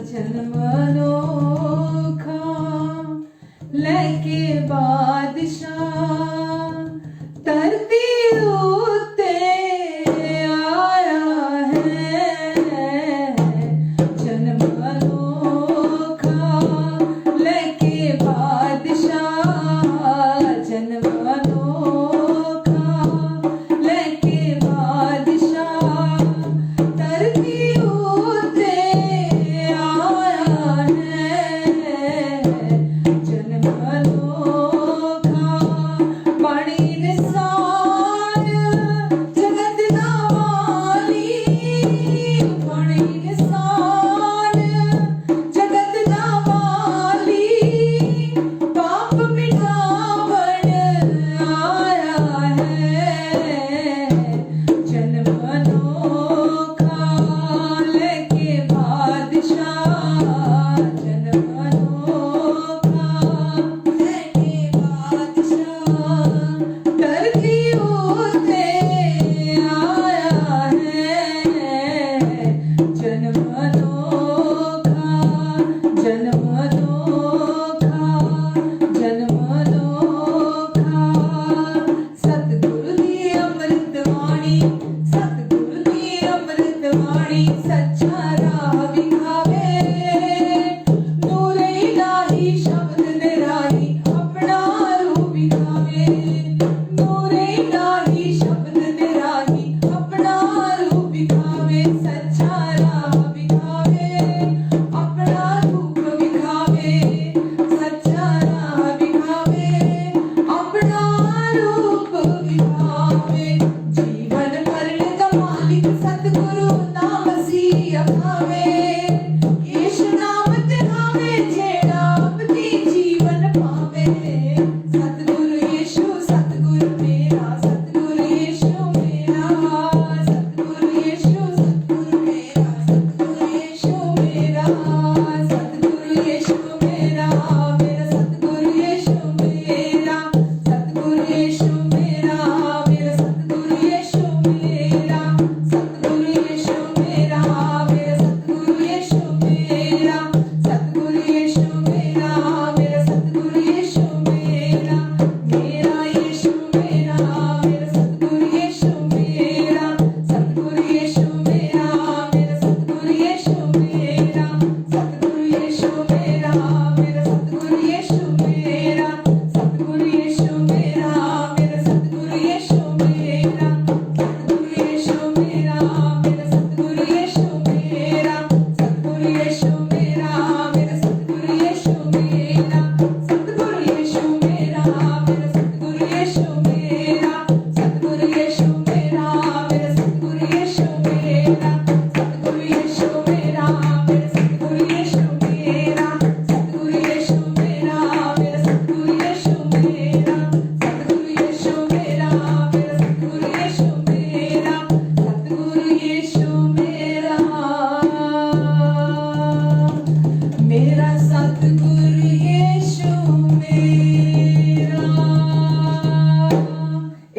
जन्म अनोखा लेके बादशाह धरती उत्ते आया है। जन्म अनोखा लेके बादशाह जन्म अनोखा लेके बादशाह धरती उत्ते आया है। जन्म अनोखा बड़ी निशान जगत दा वाली बड़ी निशान जगत दा वाली पाप मिटावन आया है। जन्म अनोखा लेके बादशाह जन्म अनोखा लेके बादशाह धरती उत्ते आया है। जन्म अनोखा जन्म अनोखा जन्म अनोखा सतगुरु दी अमृत वाणी सतगुरु दी अमृत वाणी सच्चा राह विखावे नूरे इलाही शब्द दे राही अपना रूप विखावे नूरे इलाही शब्द दे राही अपना रूप विखावे सच्चा राह विखावे अपना रूप विखावे सच्चा राह विखावे अपना रूप विखावे जीवन भरण का मालिक सतगुरु नाम मसीह अखावे यीशु नाम ते नावे जेड़ा अपनी जीवन पावे सतगुरु यीशु सतगुरु मेरा सतगुरु यीशु मेरा सतगुरु यीशु सतगुरु मेरा सतगुरु यीशु मेरा सतगुरु यीशु मेरा मेरा सतगुरु यीशु मेरा सतगुरु यीशु मेरा मेरा सतगुरु यीशु मेरा सतगुरु यीशु मेरा मेरा सतगुरु यीशु मेरा सतगुरु यीशु मेरा मेरा सतगुरु यीशु मेरा मेरा यीशु मेरा मेरा सतगुरु यीशु मेरा सतगुरु यीशु मेरा मेरा सतगुरु यीशु मेरा सतगुरु यीशु मेरा मेरा सतगुरु यीशु मेरा सतगुरु यीशु मेरा मेरा सतगुरु यीशु मेरा सतगुरु यीशु मेरा मेरा सतगुरु यीशु मेरा सतगुरु यीशु मेरा मेरा सतगुरु यीशु मेरा सतगुरु यीशु मेरा मेरा सतगुरु यीशु मेरा सतगुरु यीशु मेरा मेरा सतगुरु यीशु मेरा सतगुरु यीशु मेरा मेरा सतगुरु यीशु मेरा सतगुरु यीशु मेरा मेरा सतगुरु यीशु मेरा सतगुरु यीशु मेरा मेरा सतगुरु यीशु मेरा सतगुरु यीशु मेरा मेरा सतगुरु यीशु मेरा।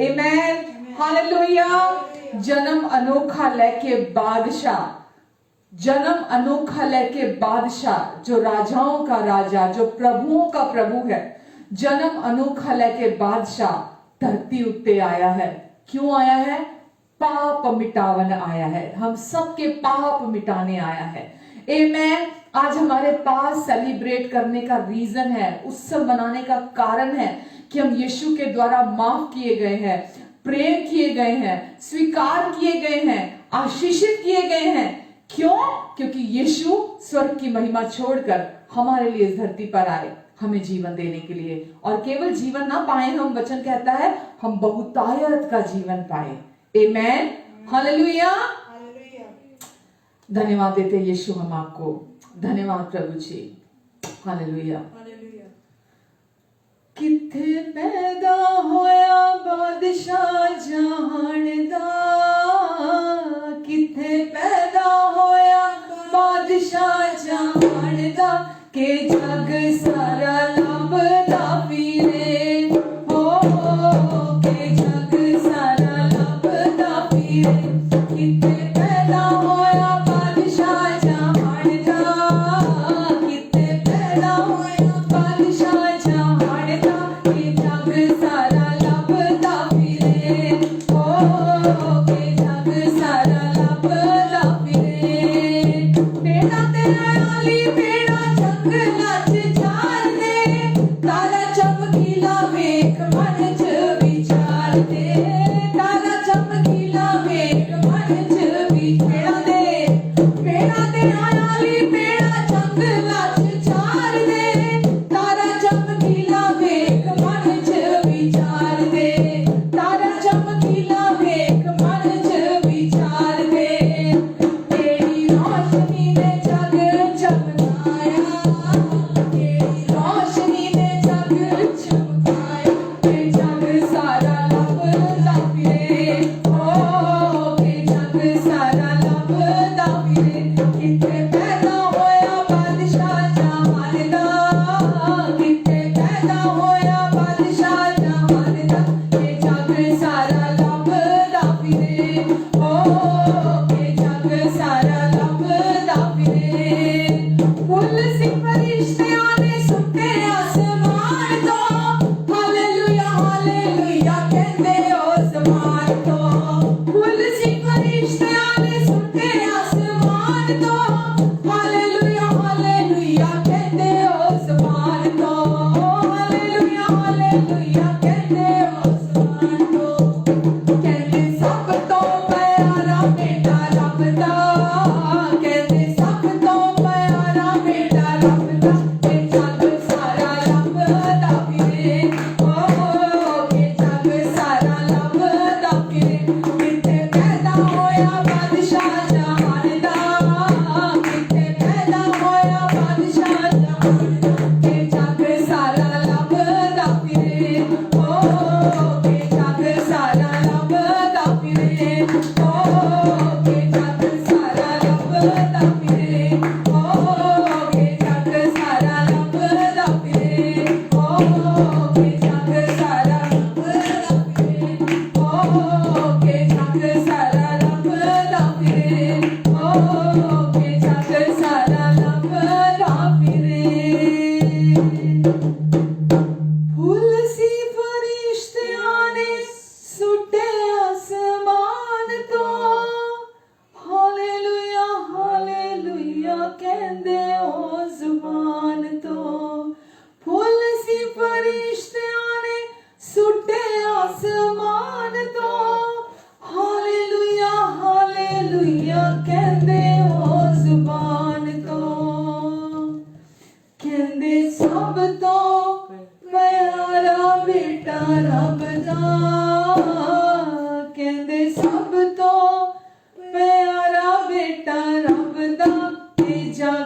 Amen hallelujah. जन्म अनोखा लेके बादशाह जन्म अनोखा लेके बादशाह जो राजाओं का राजा जो प्रभुओं का प्रभु है जन्म अनोखा लेके बादशाह धरती उत्ते आया है। क्यों आया है? पाप मिटावन आया है। हम सबके पाप मिटाने आया है। आमेन। आज हमारे पास सेलिब्रेट करने का रीजन है, उत्सव मनाने का कारण है कि हम यीशु के द्वारा माफ किए गए हैं, प्रेम किए गए हैं, स्वीकार किए गए हैं, आशीषित किए गए हैं। क्यों? क्योंकि यीशु स्वर्ग की महिमा छोड़कर हमारे लिए इस धरती पर आए, हमें जीवन देने के लिए। और केवल जीवन ना पाए हम, वचन कहता है हम बहुतायत का जीवन पाए। Amen hallelujah. धन्यवाद देते यीशु हम आपको। धन्यवाद प्रभु जी। हालेलुया। किथे पैदा होया बादशाह जहान दा किथे पैदा होया बादशाह जहान दा के जग सारा लभदा फिरे हो के जग सारा लभदा फिरे किथे पैदा होया बादशाह जहान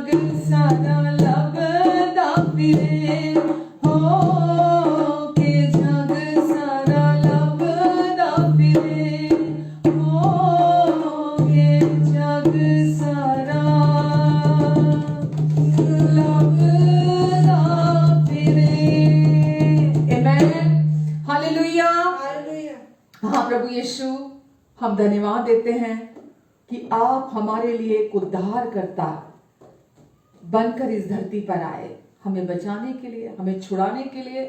जग सारा लभदा फिरे हो के जग सारा लभदा फिरे हो के जग सारा लभदा फिरे। आमेन, हालेलुया। हाँ प्रभु यीशु, हम धन्यवाद देते हैं कि आप हमारे लिए एक उद्धार करता बनकर इस धरती पर आए, हमें बचाने के लिए, हमें छुड़ाने के लिए,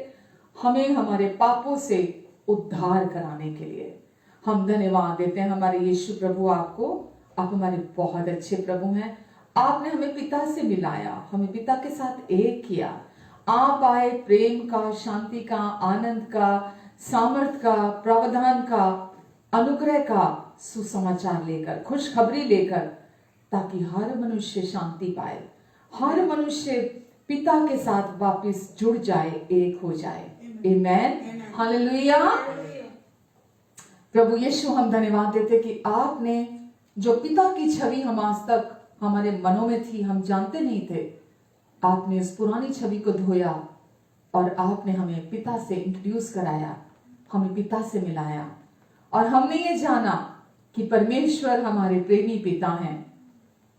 हमें हमारे पापों से उद्धार कराने के लिए। हम धन्यवाद देते हैं हमारे यीशु प्रभु आपको। आप हमारे बहुत अच्छे प्रभु हैं। आपने हमें पिता से मिलाया, हमें पिता के साथ एक किया। आप आए प्रेम का, शांति का, आनंद का, सामर्थ का, प्रावधान का, अनुग्रह का सुसमाचार लेकर, खुशखबरी लेकर, ताकि हर मनुष्य शांति पाए, हर मनुष्य पिता के साथ वापस जुड़ जाए, एक हो जाए। आमेन, हालेलुया। प्रभु यीशु, हम धन्यवाद देते कि आपने जो पिता की छवि हम आज तक हमारे मनों में थी, हम जानते नहीं थे, आपने उस पुरानी छवि को धोया और आपने हमें पिता से इंट्रोड्यूस कराया, हमें पिता से मिलाया। और हमने ये जाना कि परमेश्वर हमारे प्रेमी पिता हैं,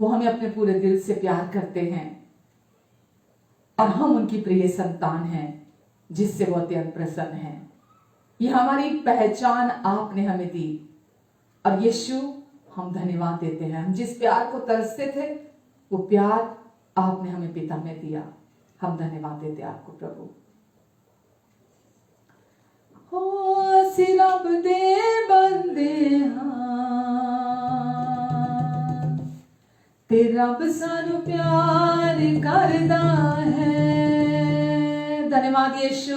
वो हमें अपने पूरे दिल से प्यार करते हैं और हम उनकी प्रिय संतान हैं, जिससे वो अत्यंत प्रसन्न हैं। ये हमारी पहचान आपने हमें दी। और यीशु, हम धन्यवाद देते हैं, हम जिस प्यार को तरसते थे वो प्यार आपने हमें पिता में दिया। हम धन्यवाद देते आपको प्रभु। हो सिरब दे बंदे ते रब सानू प्यार करदा है। धन्यवाद यीशु।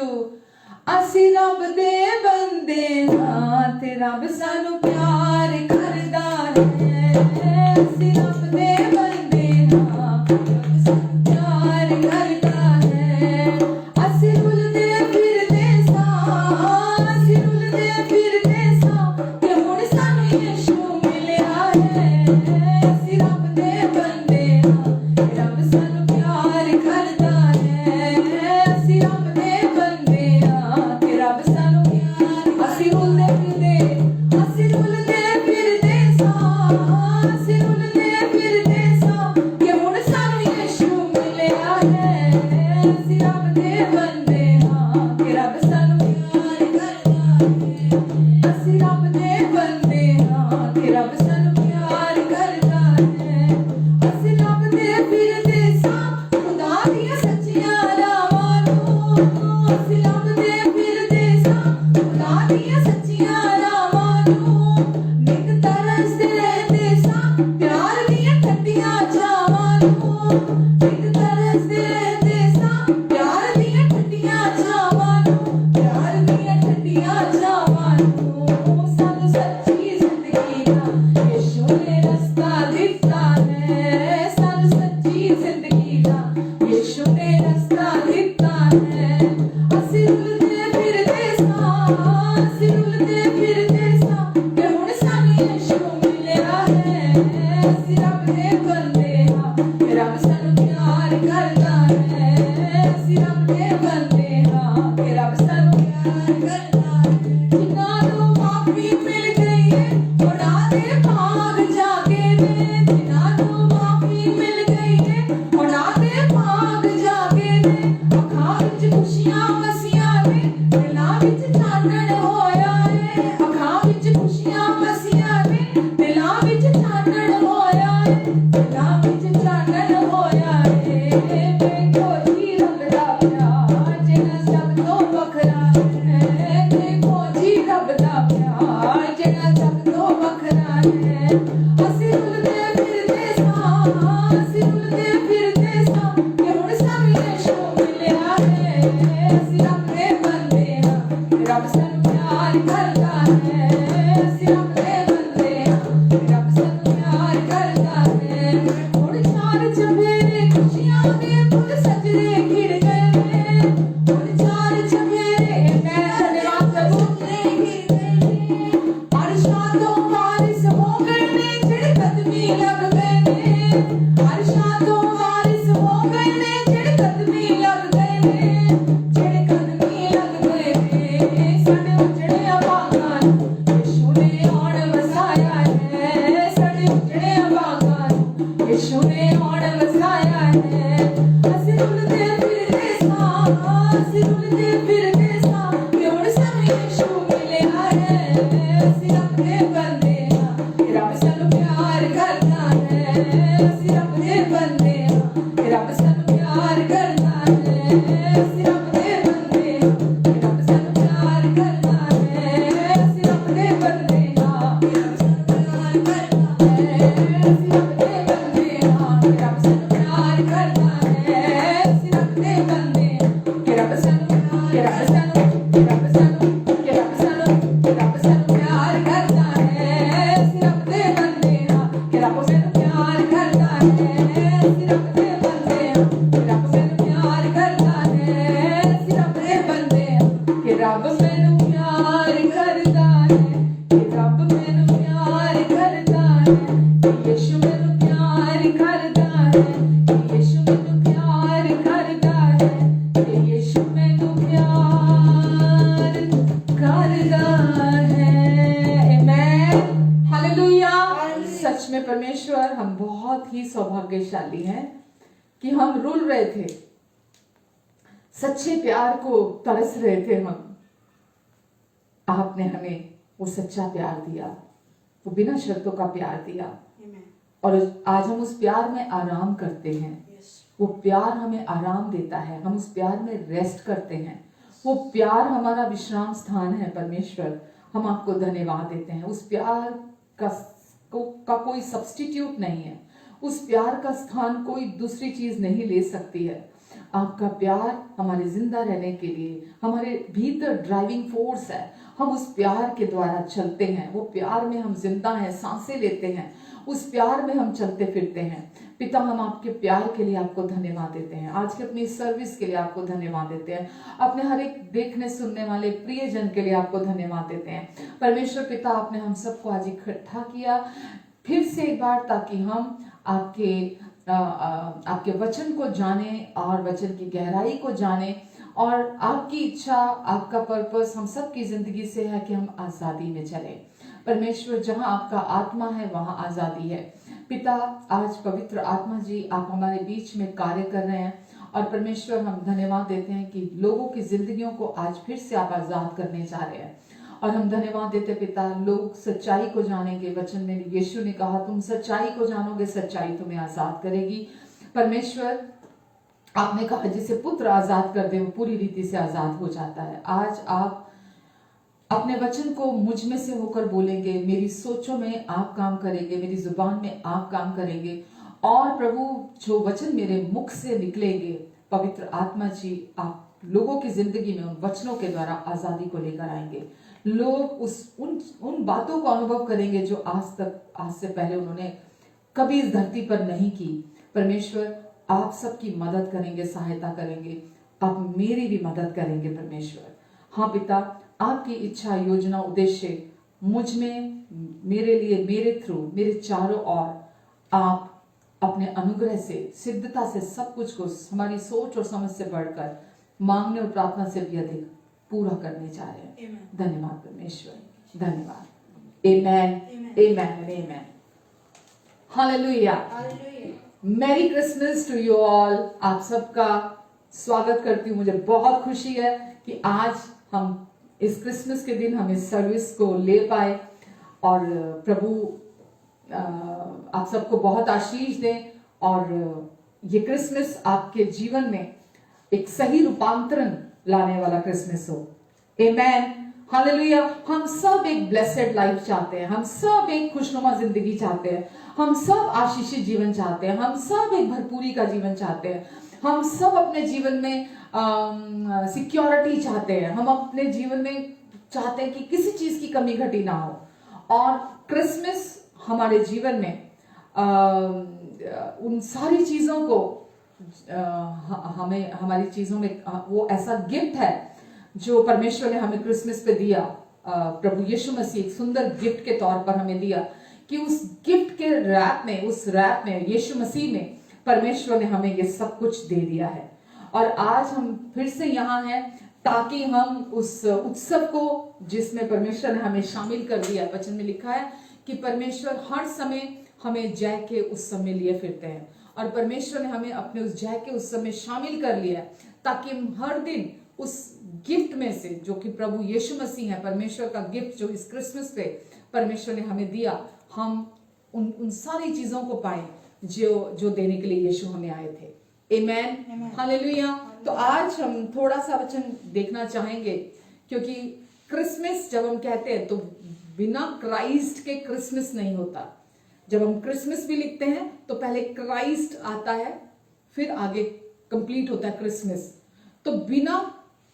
असी रब दे बंदे हां ते रब सानू प्यार करदा है। असी रब दे बंदे हां रब सानू प्यार करदा है। असी रुलदे फिरदे सां, असी रुलदे फिरदे सां ते हुण सानू यीशु मिलिया है। असी रब दे बंदे हां ते रब सानू प्यार करदा है। असी रब दे बंदे हां ते रब सानू प्यार। असी रुलदे फिरदे, असी रुलदे फिरदे सां, असी रुलदे फिरदे सां ते हुण सानू यीशु मिलिया है। असी रब दे बंदे हां ते रब सानू प्यार करदा है। असी रब दे बंदे हां ते रब सानू प्यार करदा है। असी रब दे फिरदे सां खुदा दियां सच्चियां राहां नूं। असी रब दे फिरदे सां खुदा दियां सच्चियां राहां नूं। नित तरसदे रहंदे सां प्यार दियां ठंडियां छावां नूं। नित तरसदे रहंदे सां प्यार दियां ठंडियां छावां नूं। प्यार दियां ठंडियां छावां नूं। सानू सच्ची जिंदगी दा यीशु ने रस्ता दित्ता है। सानू सच्ची जिंदगी दा यीशु ने रस्ता दित्ता है। असी रुलदे फिरदे सां, असी रुलदे फिरदे सां ते हुण सानू यीशु मिलिया है। असी रब दे बंदे हां ते रब सानू प्यार करदा है। असी रब दे बंदे हां ते रब सानू प्यार करदा है। जिन्हां नूं माफी मिल गई है उन्हां दे भाग जागे ने। जिन्हां नूं माफी मिल गई है उन्हां दे भाग जागे ने। अखां विच खुशियां वसियां ने, दिलां विच चानण होया है। अखां विच खुशियां वसियां ने, दिलां विच चानण होया है। दिलां विच चानण होया है। देखो जी रब दा प्यार जेड़ा सब तो वखरा है। देखो जी रब दा प्यार जेड़ा सब तो वखरा है। असी रुलदे फिरदे सां, असी रुलदे फिरदे सां ते हुण सानू यीशु मिलिया है। असी रब दे बंदे हां ते रब सानू प्यार करदा है। असी रब दे बंदे हां ते रब सानू प्यार करदा है। हुण चार चफेरे खुशियां दे फुੱਲ सजरे खिड़ गए ने। हुण चार चफेरे मैं धन्यवाद प्रभु खिड़ गए ने। अर्शां तो वारिस हो गए ने। ਅਸੀਂ ਰੱਬ ਦੇ ਬੰਦੇ ਹਾਂ ਕਿ ਰੱਬ ਸਾਨੂੰ ਪਿਆਰ ਕਰਦਾ ਹੈ ਅਸੀਂ ਰੱਬ ਦੇ ਬੰਦੇ ਹਾਂ ਕਿ ਰੱਬ ਸਾਨੂੰ ਪਿਆਰ ਕਰਦਾ ਹੈ ਅਸੀਂ ਰੱਬ ਦੇ ਬੰਦੇ ਹਾਂ ਕਿ ਰੱਬ ਸਾਨੂੰ ਪਿਆਰ ਕਰਦਾ ਹੈ ਅਸੀਂ ਰੱਬ ਦੇ ਬੰਦੇ ਹਾਂ ਕਿ ਰੱਬ ਸਾਨੂੰ ਪਿਆਰ ਕਰਦਾ ਹੈ ਅਸੀਂ ਰੱਬ ਦੇ ਬੰਦੇ ਹਾਂ ਕਿ ਰੱਬ ਸਾਨੂੰ ਕਿ ਰੱਬ ਸਾਨੂੰ ਕਿ ਰੱਬ ਸਾਨੂੰ ਕਿ ਰੱਬ ਸਾਨੂੰ ਕਿ ਰੱਬ ਸਾਨੂੰ ਪਿਆਰ ਕਰਦਾ ਹੈ ਅਸੀਂ ਰੱਬ ਦੇ ਬੰਦੇ ਹਾਂ ਕਿ ਰੱਬ ਮੈਨੂੰ ਪਿਆਰ ਕਰਦਾ ਹੈ ਅਸੀਂ ਰੱਬ ਦੇ ਬੰਦੇ ਹਾਂ ਕਿ ਰੱਬ ਮੈਨੂੰ ਪਿਆਰ ਕਰਦਾ ਹੈ ਅਸੀਂ ਰੱਬ ਦੇ ਬੰਦੇ ਹਾਂ ਕਿ ਰੱਬ ਮੈਨੂੰ ਪਿਆਰ ਕਰਦਾ ਹੈ ਕਿ ਰੱਬ ਮੈਨੂੰ ਪਿਆਰ ਕਰਦਾ ਹੈ ਕਿ ਯਿਸੂ ਮੈਨੂੰ ਪਿਆਰ ਕਰਦਾ ਹੈ ਕਿ ਯਿਸੂ ਮੈਨੂੰ ਪਿਆਰ ਕਰਦਾ ਹੈ ਕਿ ਯਿਸੂ ਮੈਨੂੰ ਪਿਆर करदा है आमेन हालेलुया सच में परमेश्वर हम बहुत ही सौभाग्यशाली हैं कि हम रुल रहे थे सच्चे प्यार को तरस रहे थे हम आपने हमें वो सच्चा प्यार दिया वो बिना शर्तों का प्यार दिया और आज हम उस प्यार में आराम करते हैं वो प्यार हमें आराम देता है हम उस प्यार में रेस्ट करते हैं वो प्यार हमारा विश्राम स्थान है परमेश्वर हम आपको धन्यवाद देते हैं उस प्यार का कोई सब्स्टिट्यूट नहीं है उस प्यार का स्थान कोई दूसरी चीज नहीं ले सकती है आपका प्यार हमारे जिंदा रहने के लिए हमारे भीतर ड्राइविंग फोर्स है हम उस प्यार के द्वारा चलते हैं वो प्यार में हम जिंदा हैं सांसें लेते हैं उस प्यार में हम चलते फिरते हैं पिता हम आपके प्यार के लिए आपको धन्यवाद देते हैं आज के अपनी सर्विस के लिए आपको धन्यवाद देते हैं अपने हर एक देखने सुनने वाले प्रियजन के लिए आपको धन्यवाद देते हैं परमेश्वर पिता आपने हम सबको आज इकट्ठा किया फिर से एक बार ताकि हम आपके वचन को जाने और वचन की गहराई को जाने और आपकी इच्छा आपका पर्पस हम सबकी जिंदगी से है कि हम आजादी में चले परमेश्वर जहां आपका आत्मा है वहां आजादी है पिता आज पवित्र आत्मा जी आप हमारे बीच में कार्य कर रहे हैं और परमेश्वर हम धन्यवाद देते हैं कि लोगों की जिंदगियों को आज फिर से आप आजाद करने जा रहे हैं और हम धन्यवाद देते पिता लोग सच्चाई को जानेंगे वचन में यीशु ने कहा तुम सच्चाई को जानोगे सच्चाई तुम्हें आजाद करेगी परमेश्वर आपने कहा जिसे पुत्र आजाद कर दे वो पूरी रीति से आजाद हो जाता है आज आप अपने वचन को मुझ में से होकर बोलेंगे मेरी सोचों में आप काम करेंगे मेरी जुबान में आप काम करेंगे और प्रभु जो वचन मेरे मुख से निकलेंगे पवित्र आत्मा जी आप लोगों की जिंदगी में उन वचनों के द्वारा आजादी को लेकर आएंगे लोग उन बातों को अनुभव करेंगे जो आज से पहले उन्होंने कभी इस धरती पर नहीं की परमेश्वर आप सबकी मदद करेंगे सहायता करेंगे आप मेरी भी मदद करेंगे परमेश्वर हाँ पिता आपकी इच्छा योजना उद्देश्य मुझ में मेरे लिए मेरे थ्रू मेरे चारों ओर आप अपने अनुग्रह से सिद्धता से सब कुछ को हमारी सोच और समझ से बढ़कर मांगने और प्रार्थना से भी अधिक पूरा करने जा रहे हैं धन्यवाद परमेश्वर धन्यवाद amen amen amen hallelujah merry Christmas to you all आप सबका स्वागत करती हूँ मुझे बहुत खुशी है कि आज हम इस क्रिसमस के दिन हम इस सर्विस को ले पाए और प्रभु आप सबको बहुत आशीष दें और ये क्रिसमस आपके जीवन में एक सही रूपांतरण लाने वाला क्रिसमस हो आमेन हालेलुया हम सब एक ब्लेसेड लाइफ चाहते हैं हम सब एक खुशनुमा जिंदगी चाहते हैं हम सब आशीषित जीवन चाहते हैं हम सब एक भरपूरी का जीवन चाहते हैं हम सब अपने जीवन में सिक्योरिटी चाहते हैं हम अपने जीवन में चाहते हैं कि किसी चीज की कमी घटी ना हो और क्रिसमस हमारे जीवन में उन सारी चीजों को हमें हमारी चीजों में वो ऐसा गिफ्ट है जो परमेश्वर ने हमें क्रिसमस पे दिया प्रभु यीशु मसीह एक सुंदर गिफ्ट के तौर पर हमें दिया कि उस गिफ्ट के रैप में यीशु मसीह में परमेश्वर ने हमें ये सब कुछ दे दिया है और आज हम फिर से यहाँ हैं ताकि हम उस उत्सव को जिसमें परमेश्वर ने हमें शामिल कर दिया वचन में लिखा है कि परमेश्वर हर समय हमें जय के उत्सव में लिए फिरते हैं और परमेश्वर ने हमें अपने उस जय के उत्सव में शामिल कर लिया है ताकि हम हर दिन उस गिफ्ट में से जो कि प्रभु यीशु मसीह है परमेश्वर का गिफ्ट जो इस क्रिसमस पे परमेश्वर ने हमें दिया हम उन सारी चीजों को पाए जो जो देने के लिए यीशु हमें आए थे। आमेन, हालेलुया। तो आज हम थोड़ा सा वचन देखना चाहेंगे, क्योंकि क्रिसमस जब हम कहते हैं तो बिना क्राइस्ट के क्रिसमस नहीं होता। जब हम क्रिसमस भी लिखते हैं तो पहले क्राइस्ट आता है, फिर आगे कंप्लीट होता है क्रिसमस। तो बिना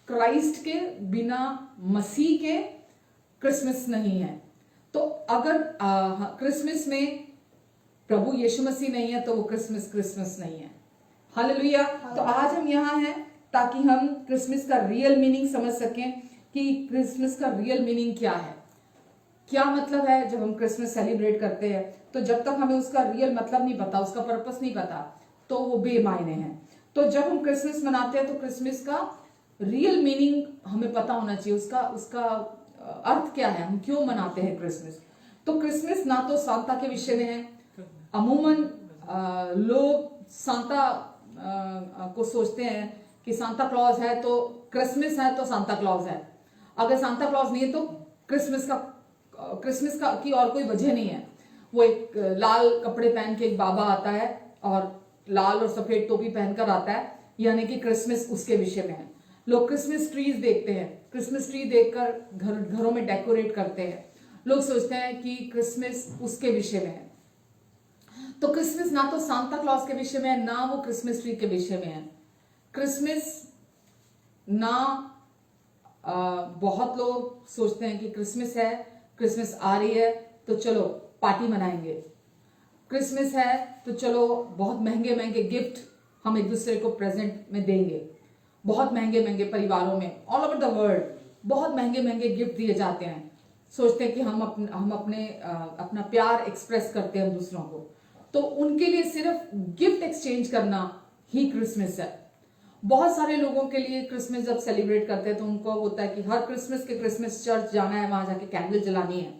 क्राइस्ट के, बिना मसीह के क्रिसमस नहीं है। तो अगर क्रिसमस में प्रभु यीशु मसीह नहीं है तो वो क्रिसमस नहीं है। हालेलुया। तो आज हम यहाँ हैं ताकि हम क्रिसमस का रियल मीनिंग समझ सकें कि क्रिसमस का रियल मीनिंग क्या है, क्या मतलब है। जब हम क्रिसमस सेलिब्रेट करते हैं तो जब तक हमें उसका रियल मतलब नहीं पता, उसका पर्पस नहीं पता, तो वो बेमायने है। तो जब हम क्रिसमस मनाते हैं तो क्रिसमस का रियल मीनिंग हमें पता होना चाहिए, उसका अर्थ क्या है, हम क्यों मनाते हैं क्रिसमस। तो क्रिसमस ना तो सांता के विषय में है। अमूमन लोग सांता को सोचते हैं कि सांता क्लॉज है तो क्रिसमस है तो सांता क्लॉज है। अगर सांता क्लॉज नहीं है तो क्रिसमस का की और कोई वजह नहीं है। वो एक लाल कपड़े पहन के एक बाबा आता है और लाल और सफेद टोपी पहनकर आता है, यानी कि क्रिसमस उसके विषय में है। लोग क्रिसमस ट्रीज देखते हैं, क्रिसमस ट्री देखकर घरों में डेकोरेट करते हैं। लोग सोचते हैं कि क्रिसमस उसके विषय में है। तो क्रिसमस ना तो सांता क्लॉज के विषय में है, ना वो क्रिसमस ट्री के विषय में है। क्रिसमस ना बहुत लोग सोचते हैं कि क्रिसमस है, क्रिसमस आ रही है तो चलो पार्टी मनाएंगे। क्रिसमस है तो चलो बहुत महंगे महंगे गिफ्ट हम एक दूसरे को प्रेजेंट में देंगे। बहुत महंगे महंगे परिवारों में ऑल ओवर द वर्ल्ड बहुत महंगे महंगे गिफ्ट दिए जाते हैं। सोचते हैं कि हम अपना प्यार एक्सप्रेस करते हैं दूसरों को। तो उनके लिए सिर्फ गिफ्ट एक्सचेंज करना ही क्रिसमस है। बहुत सारे लोगों के लिए क्रिसमस जब सेलिब्रेट करते हैं तो उनको होता है कि हर क्रिसमस चर्च जाना है, वहां जाके कैंडल जलानी है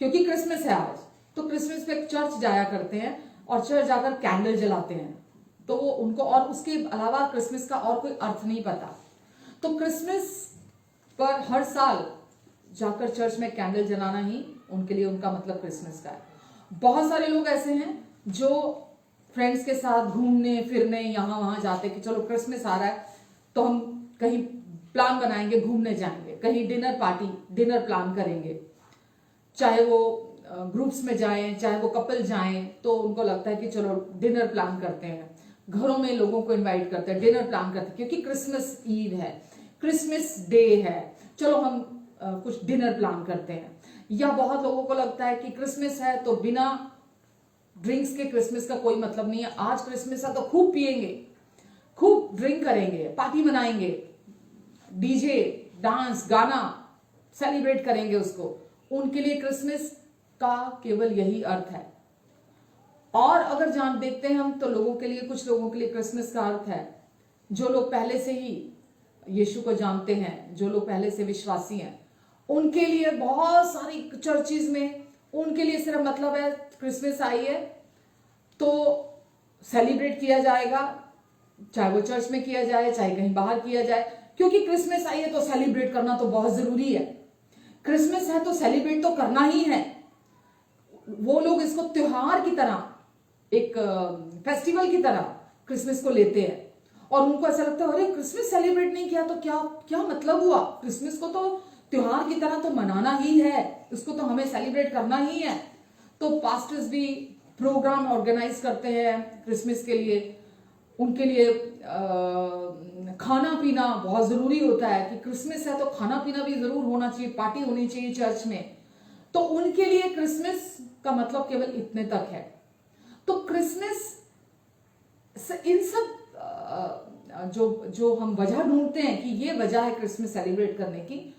क्योंकि क्रिसमस है आज। तो क्रिसमस पे चर्च जाया करते हैं और चर्च जाकर कैंडल जलाते हैं। तो वो उनको और उसके अलावा क्रिसमस का और कोई अर्थ नहीं पता। तो क्रिसमस पर हर साल जाकर चर्च में कैंडल जलाना ही उनके लिए उनका मतलब क्रिसमस का है। बहुत सारे लोग ऐसे हैं जो फ्रेंड्स के साथ घूमने फिरने यहाँ वहां जाते कि चलो क्रिसमस आ रहा है तो हम कहीं प्लान बनाएंगे, घूमने जाएंगे, कहीं डिनर प्लान करेंगे। चाहे वो ग्रुप्स में जाएं, चाहे वो कपल जाएं, तो उनको लगता है कि चलो डिनर प्लान करते हैं। घरों में लोगों को इनवाइट करते हैं, डिनर प्लान करते हैं क्योंकि क्रिसमस ईव है, क्रिसमस डे है, चलो हम कुछ डिनर प्लान करते हैं। या बहुत लोगों को लगता है कि क्रिसमस है तो बिना ड्रिंक्स के क्रिसमस का कोई मतलब नहीं है। आज क्रिसमस है तो खूब पिएंगे, खूब ड्रिंक करेंगे, पार्टी मनाएंगे, डीजे, डांस, गाना सेलिब्रेट करेंगे उसको। उनके लिए क्रिसमस का केवल यही अर्थ है। और अगर देखते हैं हम तो कुछ लोगों के लिए क्रिसमस का अर्थ है जो लोग पहले से ही यीशु को जानते हैं, जो लोग पहले से विश्वासी हैं। उनके लिए बहुत सारी चर्चिज में उनके लिए सिर्फ मतलब है क्रिसमस आई है तो सेलिब्रेट किया जाएगा, चाहे वो चर्च में किया जाए चाहे कहीं बाहर किया जाए, क्योंकि क्रिसमस आई है तो सेलिब्रेट करना तो बहुत जरूरी है। क्रिसमस है तो सेलिब्रेट तो करना ही है। वो लोग इसको त्योहार की तरह, एक फेस्टिवल की तरह क्रिसमस को लेते हैं और उनको ऐसा लगता है अरे क्रिसमस सेलिब्रेट नहीं किया तो क्या मतलब हुआ। क्रिसमस को तो त्योहार की तरह तो मनाना ही है, उसको तो हमें सेलिब्रेट करना ही है। तो पास्टर्स भी प्रोग्राम ऑर्गेनाइज करते हैं क्रिसमस के लिए। उनके लिए खाना पीना बहुत जरूरी होता है कि क्रिसमस है तो खाना पीना भी जरूर होना चाहिए, पार्टी होनी चाहिए चर्च में। तो उनके लिए क्रिसमस का मतलब केवल इतने तक है। तो क्रिसमस इन सब जो हम वजह ढूंढते हैं कि ये वजह है क्रिसमस सेलिब्रेट करने की,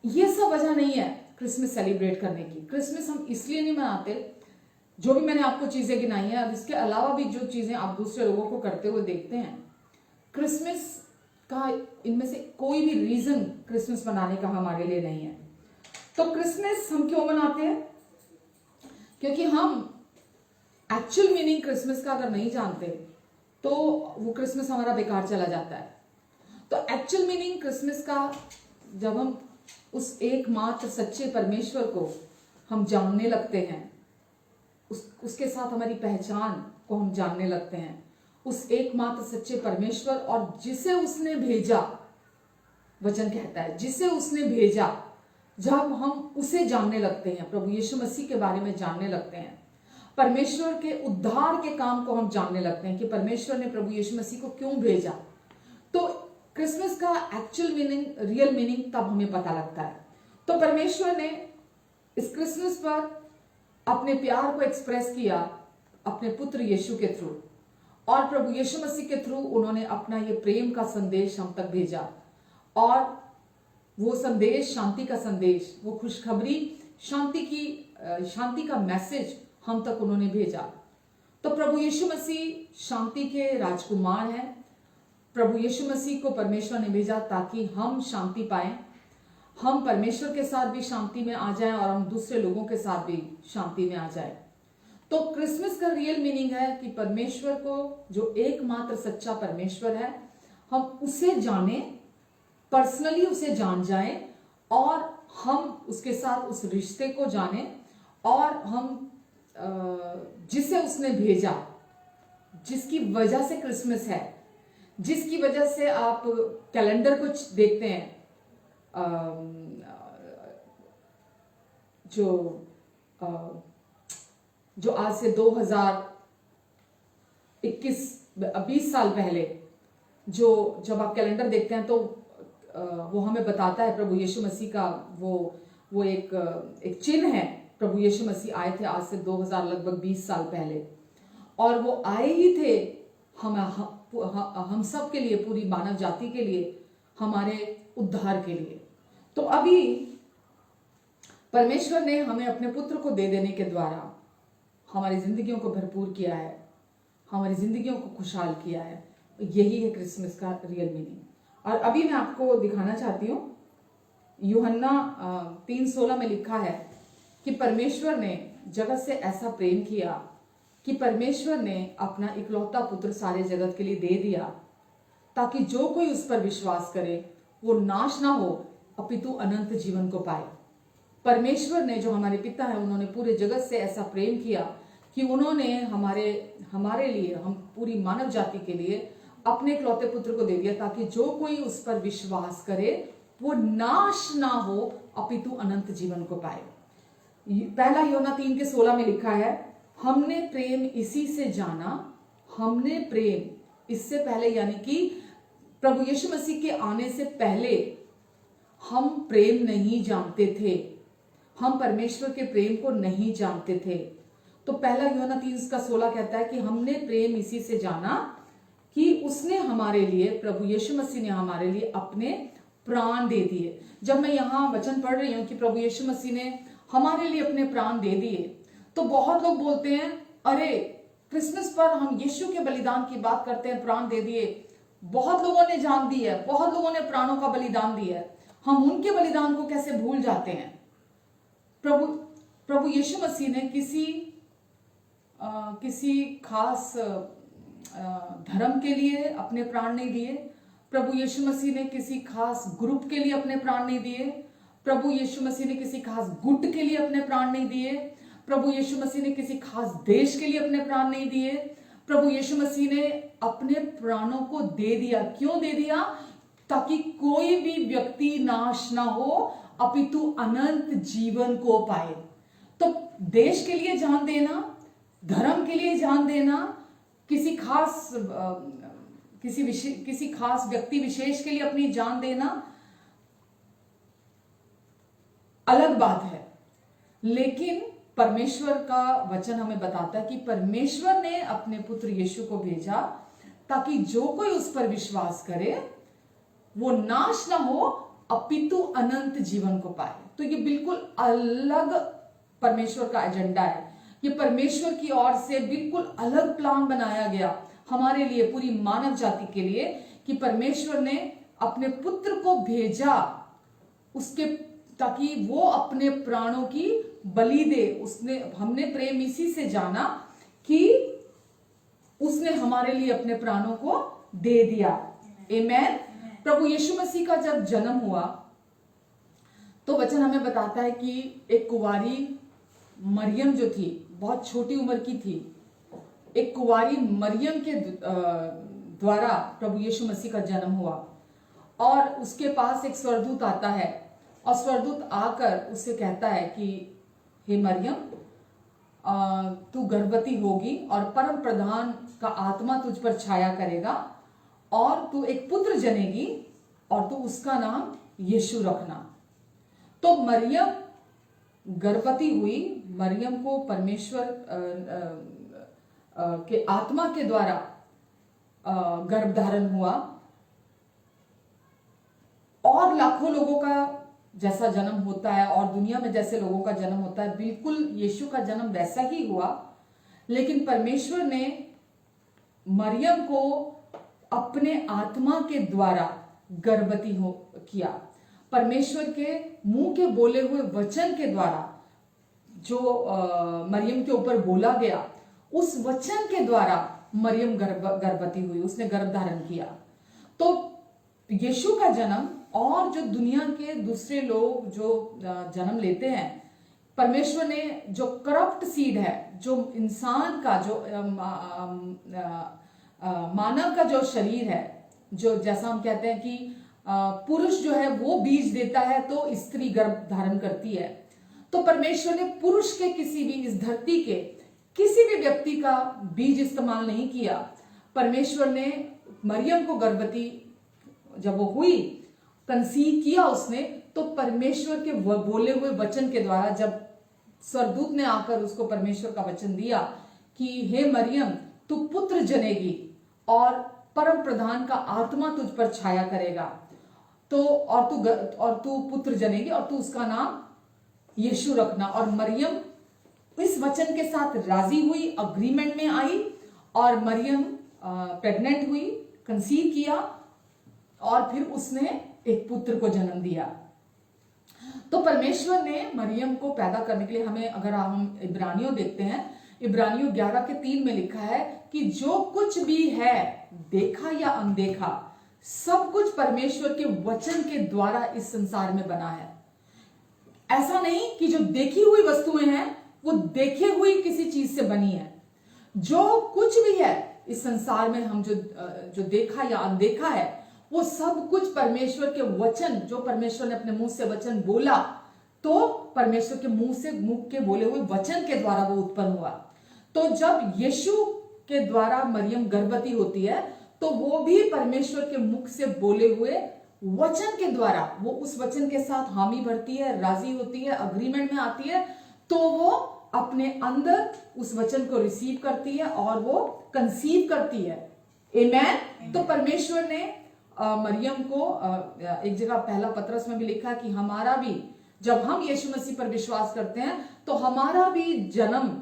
ये सब वजह नहीं है क्रिसमस सेलिब्रेट करने की। क्रिसमस हम इसलिए नहीं मनाते, जो भी मैंने आपको चीजें गिनाई है, अब इसके अलावा भी जो चीजें आप दूसरे लोगों को करते हुए देखते हैं, क्रिसमस का इनमें से कोई भी रीजन क्रिसमस मनाने का हमारे लिए नहीं है। तो क्रिसमस हम क्यों मनाते हैं? क्योंकि हम एक्चुअल मीनिंग क्रिसमस का अगर नहीं जानते तो वो क्रिसमस हमारा बेकार चला जाता है। तो एक्चुअल मीनिंग क्रिसमस का, जब हम उस एकमात्र सच्चे परमेश्वर को हम जानने लगते हैं, उसके साथ हमारी पहचान को हम जानने लगते हैं, उस एकमात्र सच्चे परमेश्वर और जिसे उसने भेजा। वचन कहता है जिसे उसने भेजा, जब हम उसे जानने लगते हैं, प्रभु यीशु मसीह के बारे में जानने लगते हैं, परमेश्वर के उद्धार के काम को हम जानने लगते हैं कि परमेश्वर ने प्रभु यीशु मसीह को क्यों भेजा, तो क्रिसमस का एक्चुअल मीनिंग, रियल मीनिंग तब हमें पता लगता है। तो परमेश्वर ने इस क्रिसमस पर अपने प्यार को एक्सप्रेस किया अपने पुत्र यीशु के थ्रू, और प्रभु यीशु मसीह के थ्रू उन्होंने अपना ये प्रेम का संदेश हम तक भेजा, और वो संदेश, शांति का संदेश, वो खुशखबरी, शांति का मैसेज हम तक उन्होंने भेजा। तो प्रभु यीशु मसीह शांति के राजकुमार हैं। प्रभु यीशु मसीह को परमेश्वर ने भेजा ताकि हम शांति पाएं, हम परमेश्वर के साथ भी शांति में आ जाएं और हम दूसरे लोगों के साथ भी शांति में आ जाएं। तो क्रिसमस का रियल मीनिंग है कि परमेश्वर को, जो एकमात्र सच्चा परमेश्वर है, हम उसे जाने, पर्सनली उसे जान जाएं, और हम उसके साथ उस रिश्ते को जाने, और हम जिसे उसने भेजा, जिसकी वजह से क्रिसमस है, जिसकी वजह से आप कैलेंडर को देखते हैं, जो आज से 2020 साल पहले जब आप कैलेंडर देखते हैं तो वो हमें बताता है प्रभु यीशु मसीह का वो एक चिन्ह है। प्रभु यीशु मसीह आए थे आज से 2000 लगभग 20 साल पहले, और वो आए ही थे हम सब के लिए, पूरी मानव जाति के लिए, हमारे उद्धार के लिए। तो अभी परमेश्वर ने हमें अपने पुत्र को दे देने के द्वारा हमारी जिंदगियों को भरपूर किया है, हमारी जिंदगियों को खुशहाल किया है। यही है क्रिसमस का रियल मीनिंग। और अभी मैं आपको दिखाना चाहती हूँ, यूहन्ना 3:16 में लिखा है कि परमेश्वर ने जगत से ऐसा प्रेम किया कि परमेश्वर ने अपना इकलौता पुत्र सारे जगत के लिए दे दिया, ताकि जो कोई उस पर विश्वास करे वो नाश ना हो अपितु अनंत जीवन को पाए। परमेश्वर ने, जो हमारे पिता है, उन्होंने पूरे जगत से ऐसा प्रेम किया कि उन्होंने हमारे लिए, हम पूरी मानव जाति के लिए अपने इकलौते पुत्र को दे दिया, ताकि जो कोई उस पर विश्वास करे वो नाश ना हो अपितु अनंत जीवन को पाए। पहला यूहन्ना 3:16 में लिखा है, हमने प्रेम इसी से जाना, हमने प्रेम इससे पहले, यानी कि प्रभु यीशु मसीह के आने से पहले हम प्रेम नहीं जानते थे, हम परमेश्वर के प्रेम को नहीं जानते थे। तो पहला यूहन्ना 3:16 कहता है कि हमने प्रेम इसी से जाना कि उसने हमारे लिए, प्रभु यीशु मसीह ने हमारे लिए अपने प्राण दे दिए। जब मैं यहाँ वचन पढ़ रही हूँ कि प्रभु यीशु मसीह ने हमारे लिए अपने प्राण दे दिए, तो बहुत लोग बोलते हैं, अरे क्रिसमस पर हम यीशु के बलिदान की बात करते हैं, प्राण दे दिए, बहुत लोगों ने जान दी है, बहुत लोगों ने प्राणों का बलिदान दिया है, हम उनके बलिदान को कैसे भूल जाते हैं। प्रभु यीशु मसीह ने किसी खास धर्म के लिए अपने प्राण नहीं दिए, प्रभु यीशु मसीह ने किसी खास ग्रुप के लिए अपने प्राण नहीं दिए, प्रभु यीशु मसीह ने किसी खास गुट के लिए अपने प्राण नहीं दिए, प्रभु यीशु मसीह ने किसी खास देश के लिए अपने प्राण नहीं दिए। प्रभु यीशु मसीह ने अपने प्राणों को दे दिया। क्यों दे दिया? ताकि कोई भी व्यक्ति नाश ना हो अपितु अनंत जीवन को पाए। तो देश के लिए जान देना, धर्म के लिए जान देना, किसी खास व्यक्ति विशेष के लिए अपनी जान देना अलग बात है, लेकिन परमेश्वर का वचन हमें बताता है कि परमेश्वर ने अपने पुत्र यीशु को भेजा ताकि जो कोई उस पर विश्वास करे वो नाश ना हो अपितु अनंत जीवन को पाए। तो ये बिल्कुल अलग परमेश्वर का एजेंडा है। ये परमेश्वर की ओर से बिल्कुल अलग प्लान बनाया गया हमारे लिए, पूरी मानव जाति के लिए, कि परमेश्वर ने अपने पुत्र को भेजा उसके, ताकि वो अपने प्राणों की बलि दे। हमने प्रेम इसी से जाना कि उसने हमारे लिए अपने प्राणों को दे दिया। आमेन। प्रभु यीशु मसीह का जब जन्म हुआ तो वचन हमें बताता है कि एक कुंवारी मरियम जो थी बहुत छोटी उम्र की थी, एक कुंवारी मरियम के द्वारा प्रभु यीशु मसीह का जन्म हुआ। और उसके पास एक स्वर्गदूत आता है और स्वर्गदूत आकर उससे कहता है कि हे मरियम, तू गर्भवती होगी और परम प्रधान का आत्मा तुझ पर छाया करेगा और तू एक पुत्र जनेगी और तू उसका नाम यीशु रखना। तो मरियम गर्भवती हुई, मरियम को परमेश्वर के आत्मा के द्वारा गर्भधारण हुआ। और लाखों लोगों का जैसा जन्म होता है और दुनिया में जैसे लोगों का जन्म होता है, बिल्कुल यीशु का जन्म वैसा ही हुआ। लेकिन परमेश्वर ने मरियम को अपने आत्मा के द्वारा गर्भवती किया। परमेश्वर के मुंह के बोले हुए वचन के द्वारा जो मरियम के ऊपर बोला गया, उस वचन के द्वारा मरियम गर्भवती हुई, उसने गर्भ धारण किया। तो यीशु का जन्म और जो दुनिया के दूसरे लोग जो जन्म लेते हैं, परमेश्वर ने जो करप्ट सीड है, जो इंसान का जो मानव का जो शरीर है, जो जैसा हम कहते हैं कि पुरुष जो है वो बीज देता है तो स्त्री गर्भ धारण करती है। तो परमेश्वर ने पुरुष के किसी भी इस धरती के किसी भी व्यक्ति का बीज इस्तेमाल नहीं किया। परमेश्वर ने मरियम को गर्भवती जब वो हुई, कंसीव किया उसने, तो परमेश्वर के बोले हुए वचन के द्वारा, जब स्वर्गदूत ने आकर उसको परमेश्वर का वचन दिया कि हे मरियम, तू पुत्र जनेगी और परम प्रधान का आत्मा तुझ पर छाया करेगा, तो और तू पुत्र जनेगी और तू उसका नाम यीशु रखना। और मरियम इस वचन के साथ राजी हुई, अग्रीमेंट में आई और मरियम प्रेग्नेंट हुई, कंसीव किया और फिर उसने एक पुत्र को जन्म दिया। तो परमेश्वर ने मरियम को पैदा करने के लिए हमें, अगर हम इब्रानियों देखते हैं, इब्रानियों 11:3 में लिखा है कि जो कुछ भी है देखा या अनदेखा, सब कुछ परमेश्वर के वचन के द्वारा इस संसार में बना है। ऐसा नहीं कि जो देखी हुई वस्तुएं हैं वो देखे हुई किसी चीज से बनी है। जो कुछ भी है इस संसार में, हम जो देखा या अनदेखा है, वो सब कुछ परमेश्वर के वचन, जो परमेश्वर ने अपने मुंह से वचन बोला, तो परमेश्वर के मुंह के बोले हुए वचन के द्वारा वो उत्पन्न हुआ। तो जब यीशु के द्वारा मरियम गर्भवती होती है, तो वो भी परमेश्वर के मुख से बोले हुए वचन के द्वारा, वो उस वचन के साथ हामी भरती है, राजी होती है, अग्रीमेंट में आती है, तो वो अपने अंदर उस वचन को रिसीव करती है और वो कंसीव करती है। आमेन। तो परमेश्वर ने मरियम को एक जगह पहला पत्रस में भी लिखा कि हमारा भी, जब हम यीशु मसीह पर विश्वास करते हैं, तो हमारा भी जन्म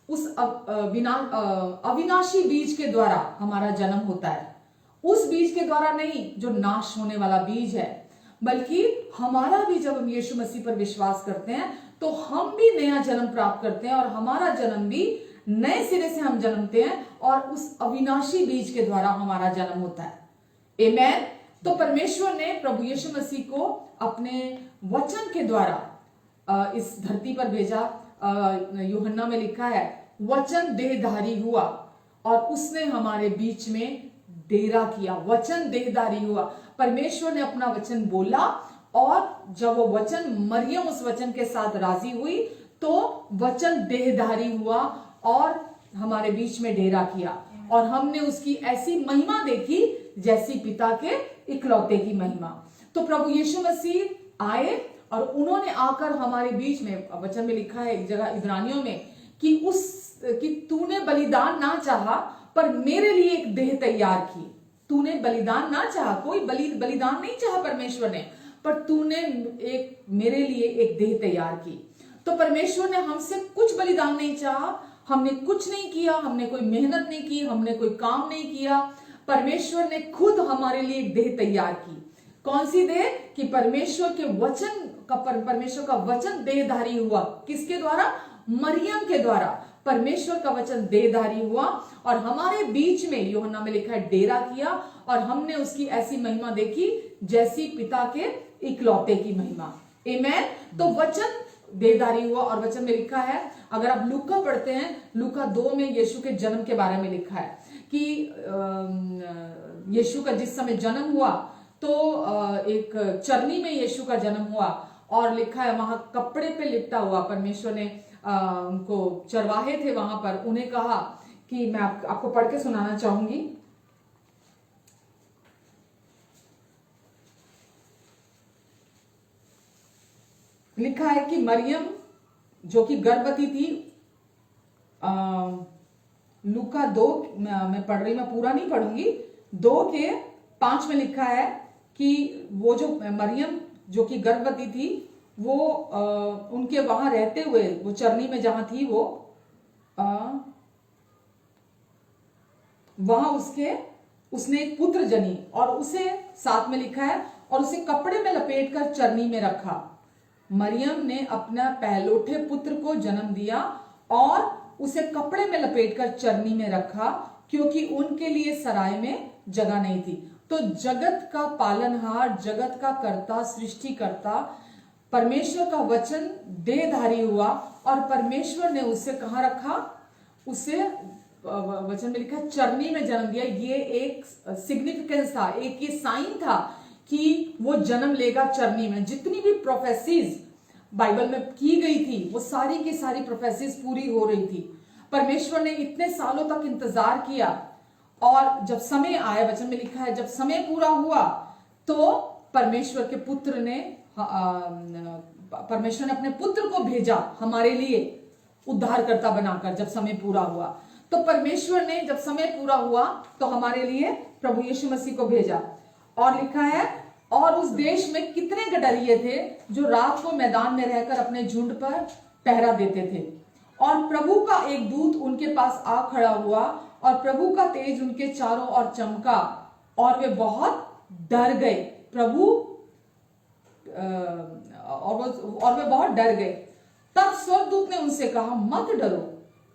उस अविनाशी बीज के द्वारा हमारा जन्म होता है। उस बीज के द्वारा नहीं जो नाश होने वाला बीज है, बल्कि हमारा भी, जब हम यीशु मसीह पर विश्वास करते हैं, तो हम भी नया जन्म प्राप्त करते हैं और हमारा जन्म भी नए सिरे से हम जन्मते हैं और उस अविनाशी बीज के द्वारा हमारा जन्म होता है। आमेन। तो परमेश्वर ने प्रभु यीशु मसीह को अपने वचन के द्वारा इस धरती पर भेजा। यूहन्ना में लिखा है, वचन देहधारी हुआ और उसने हमारे बीच में डेरा किया। वचन देहधारी हुआ, परमेश्वर ने अपना वचन बोला और जब वो वचन, मरियम उस वचन के साथ राजी हुई, तो वचन देहधारी हुआ और हमारे बीच में डेरा किया और हमने उसकी ऐसी महिमा देखी जैसी पिता के इकलौते की महिमा। तो प्रभु यीशु मसीह आए और उन्होंने आकर हमारे बीच में, वचन में लिखा है एक जगह इब्रानियों में कि तूने बलिदान ना चाहा पर मेरे लिए एक देह तैयार की। तूने बलिदान ना चाहा, कोई बलिदान नहीं चाहा परमेश्वर ने, पर तूने मेरे लिए एक देह तैयार की। तो परमेश्वर ने हमसे कुछ बलिदान नहीं चाहा, हमने कुछ नहीं किया, हमने कोई मेहनत नहीं की, हमने कोई काम नहीं किया। परमेश्वर ने खुद हमारे लिए एक देह तैयार की। कौन सी देह? कि परमेश्वर का वचन देहधारी हुआ। किसके द्वारा? मरियम के द्वारा परमेश्वर का वचन देहधारी हुआ और हमारे बीच में, यूहन्ना में लिखा है, डेरा किया और हमने उसकी ऐसी महिमा देखी जैसी पिता के इकलौते की महिमा। आमेन। तो वचन देहधारी हुआ। और वचन में लिखा है, अगर आप लूका पढ़ते हैं, लूका 2 में यीशु के जन्म के बारे में लिखा है कि यीशु का जिस समय जन्म हुआ तो एक चरनी में यीशु का जन्म हुआ, और लिखा है वहां कपड़े पे लिपटा हुआ, परमेश्वर ने उनको चरवाहे थे वहां पर, उन्हें कहा कि मैं आपको पढ़ के सुनाना चाहूंगी। लिखा है कि मरियम जो कि गर्भवती थी, लूका 2 मैं पढ़ रही, मैं पूरा नहीं पढ़ूंगी, 2:5 में लिखा है कि वो जो मरियम जो कि गर्भवती थी, वो उनके वहां रहते हुए, वो चरनी में जहां थी, वो वहां उसने एक पुत्र जनी, और उसे साथ में लिखा है, और उसे कपड़े में लपेटकर चरनी में रखा। मरियम ने अपना पहलोठे पुत्र को जन्म दिया और उसे कपड़े में लपेटकर चरनी में रखा, क्योंकि उनके लिए सराय में जगह नहीं थी। तो जगत का पालनहार, जगत का कर्ता, सृष्टिकर्ता परमेश्वर का वचन देहधारी हुआ, और परमेश्वर ने उसे कहां रखा? उसे वचन में लिखा चरनी में जन्म दिया। ये एक सिग्निफिकेंस था, एक ये साइन था कि वो जन्म लेगा चरनी में। जितनी भी प्रोफेसीज बाइबल में की गई थी, वो सारी की सारी प्रोफेसीज पूरी हो रही थी। परमेश्वर ने इतने सालों तक इंतजार किया, और जब समय आया, वचन में लिखा है जब समय पूरा हुआ तो परमेश्वर के पुत्र ने परमेश्वर ने अपने पुत्र को भेजा हमारे लिए उद्धारकर्ता बनाकर। जब समय पूरा हुआ तो परमेश्वर ने, जब समय पूरा हुआ तो हमारे लिए प्रभु यीशु मसीह को भेजा। और लिखा है, और उस देश में कितने गडरिये थे जो रात को मैदान में रहकर अपने झुंड पर पहरा देते थे। और प्रभु का एक दूत उनके पास आ खड़ा हुआ, और प्रभु का तेज उनके चारों ओर चमका, और वे बहुत डर गए। और वे बहुत डर गए। तब स्वर्गदूत ने उनसे कहा, मत डरो,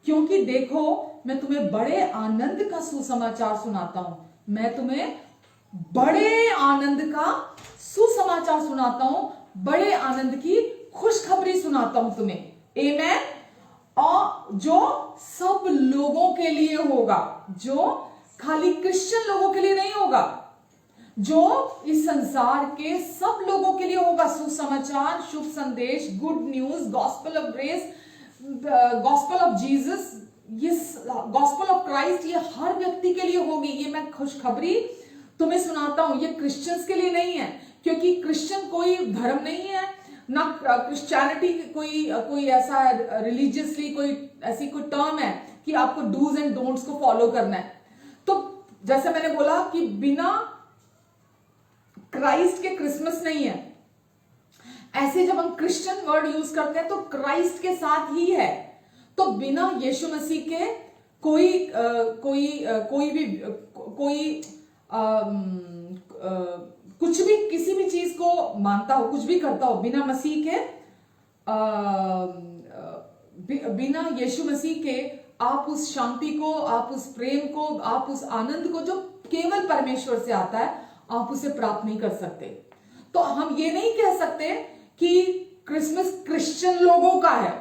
क्योंकि देखो मैं तुम्हें बड़े आनंद का सुसमाचार सुनाता हूं। मैं तुम्हें बड़े आनंद का सुसमाचार सुनाता हूं, बड़े आनंद की खुशखबरी सुनाता हूं तुम्हें। आमेन। और जो सब लोगों के लिए होगा, जो खाली क्रिश्चियन लोगों के लिए नहीं होगा, जो इस संसार के सब लोगों के लिए होगा। सुसमाचार, शुभ संदेश, good news, gospel of grace, gospel of Jesus, ये गॉस्पेल ऑफ क्राइस्ट, ये हर व्यक्ति के लिए होगी। ये मैं खुशखबरी तुम्हें सुनाता हूं। ये क्रिश्चियंस के लिए नहीं है, क्योंकि क्रिश्चियन कोई धर्म नहीं है, ना क्रिश्चियनिटी कोई ऐसा रिलीजियसली कोई ऐसी कोई टर्म है कि आपको डूज एंड डोंट्स को फॉलो करना है। तो जैसे मैंने बोला कि बिना क्राइस्ट के क्रिसमस नहीं है। ऐसे जब हम क्रिश्चियन वर्ड यूज करते हैं तो क्राइस्ट के साथ ही है। तो बिना यीशु मसीह के कुछ भी किसी भी चीज को मानता हो, कुछ भी करता हो, बिना मसीह के, बिना यीशु मसीह के आप उस शांति को, आप उस प्रेम को, आप उस आनंद को जो केवल परमेश्वर से आता है, आप उसे प्राप्त नहीं कर सकते। तो हम ये नहीं कह सकते कि क्रिसमस क्रिश्चियन लोगों का है।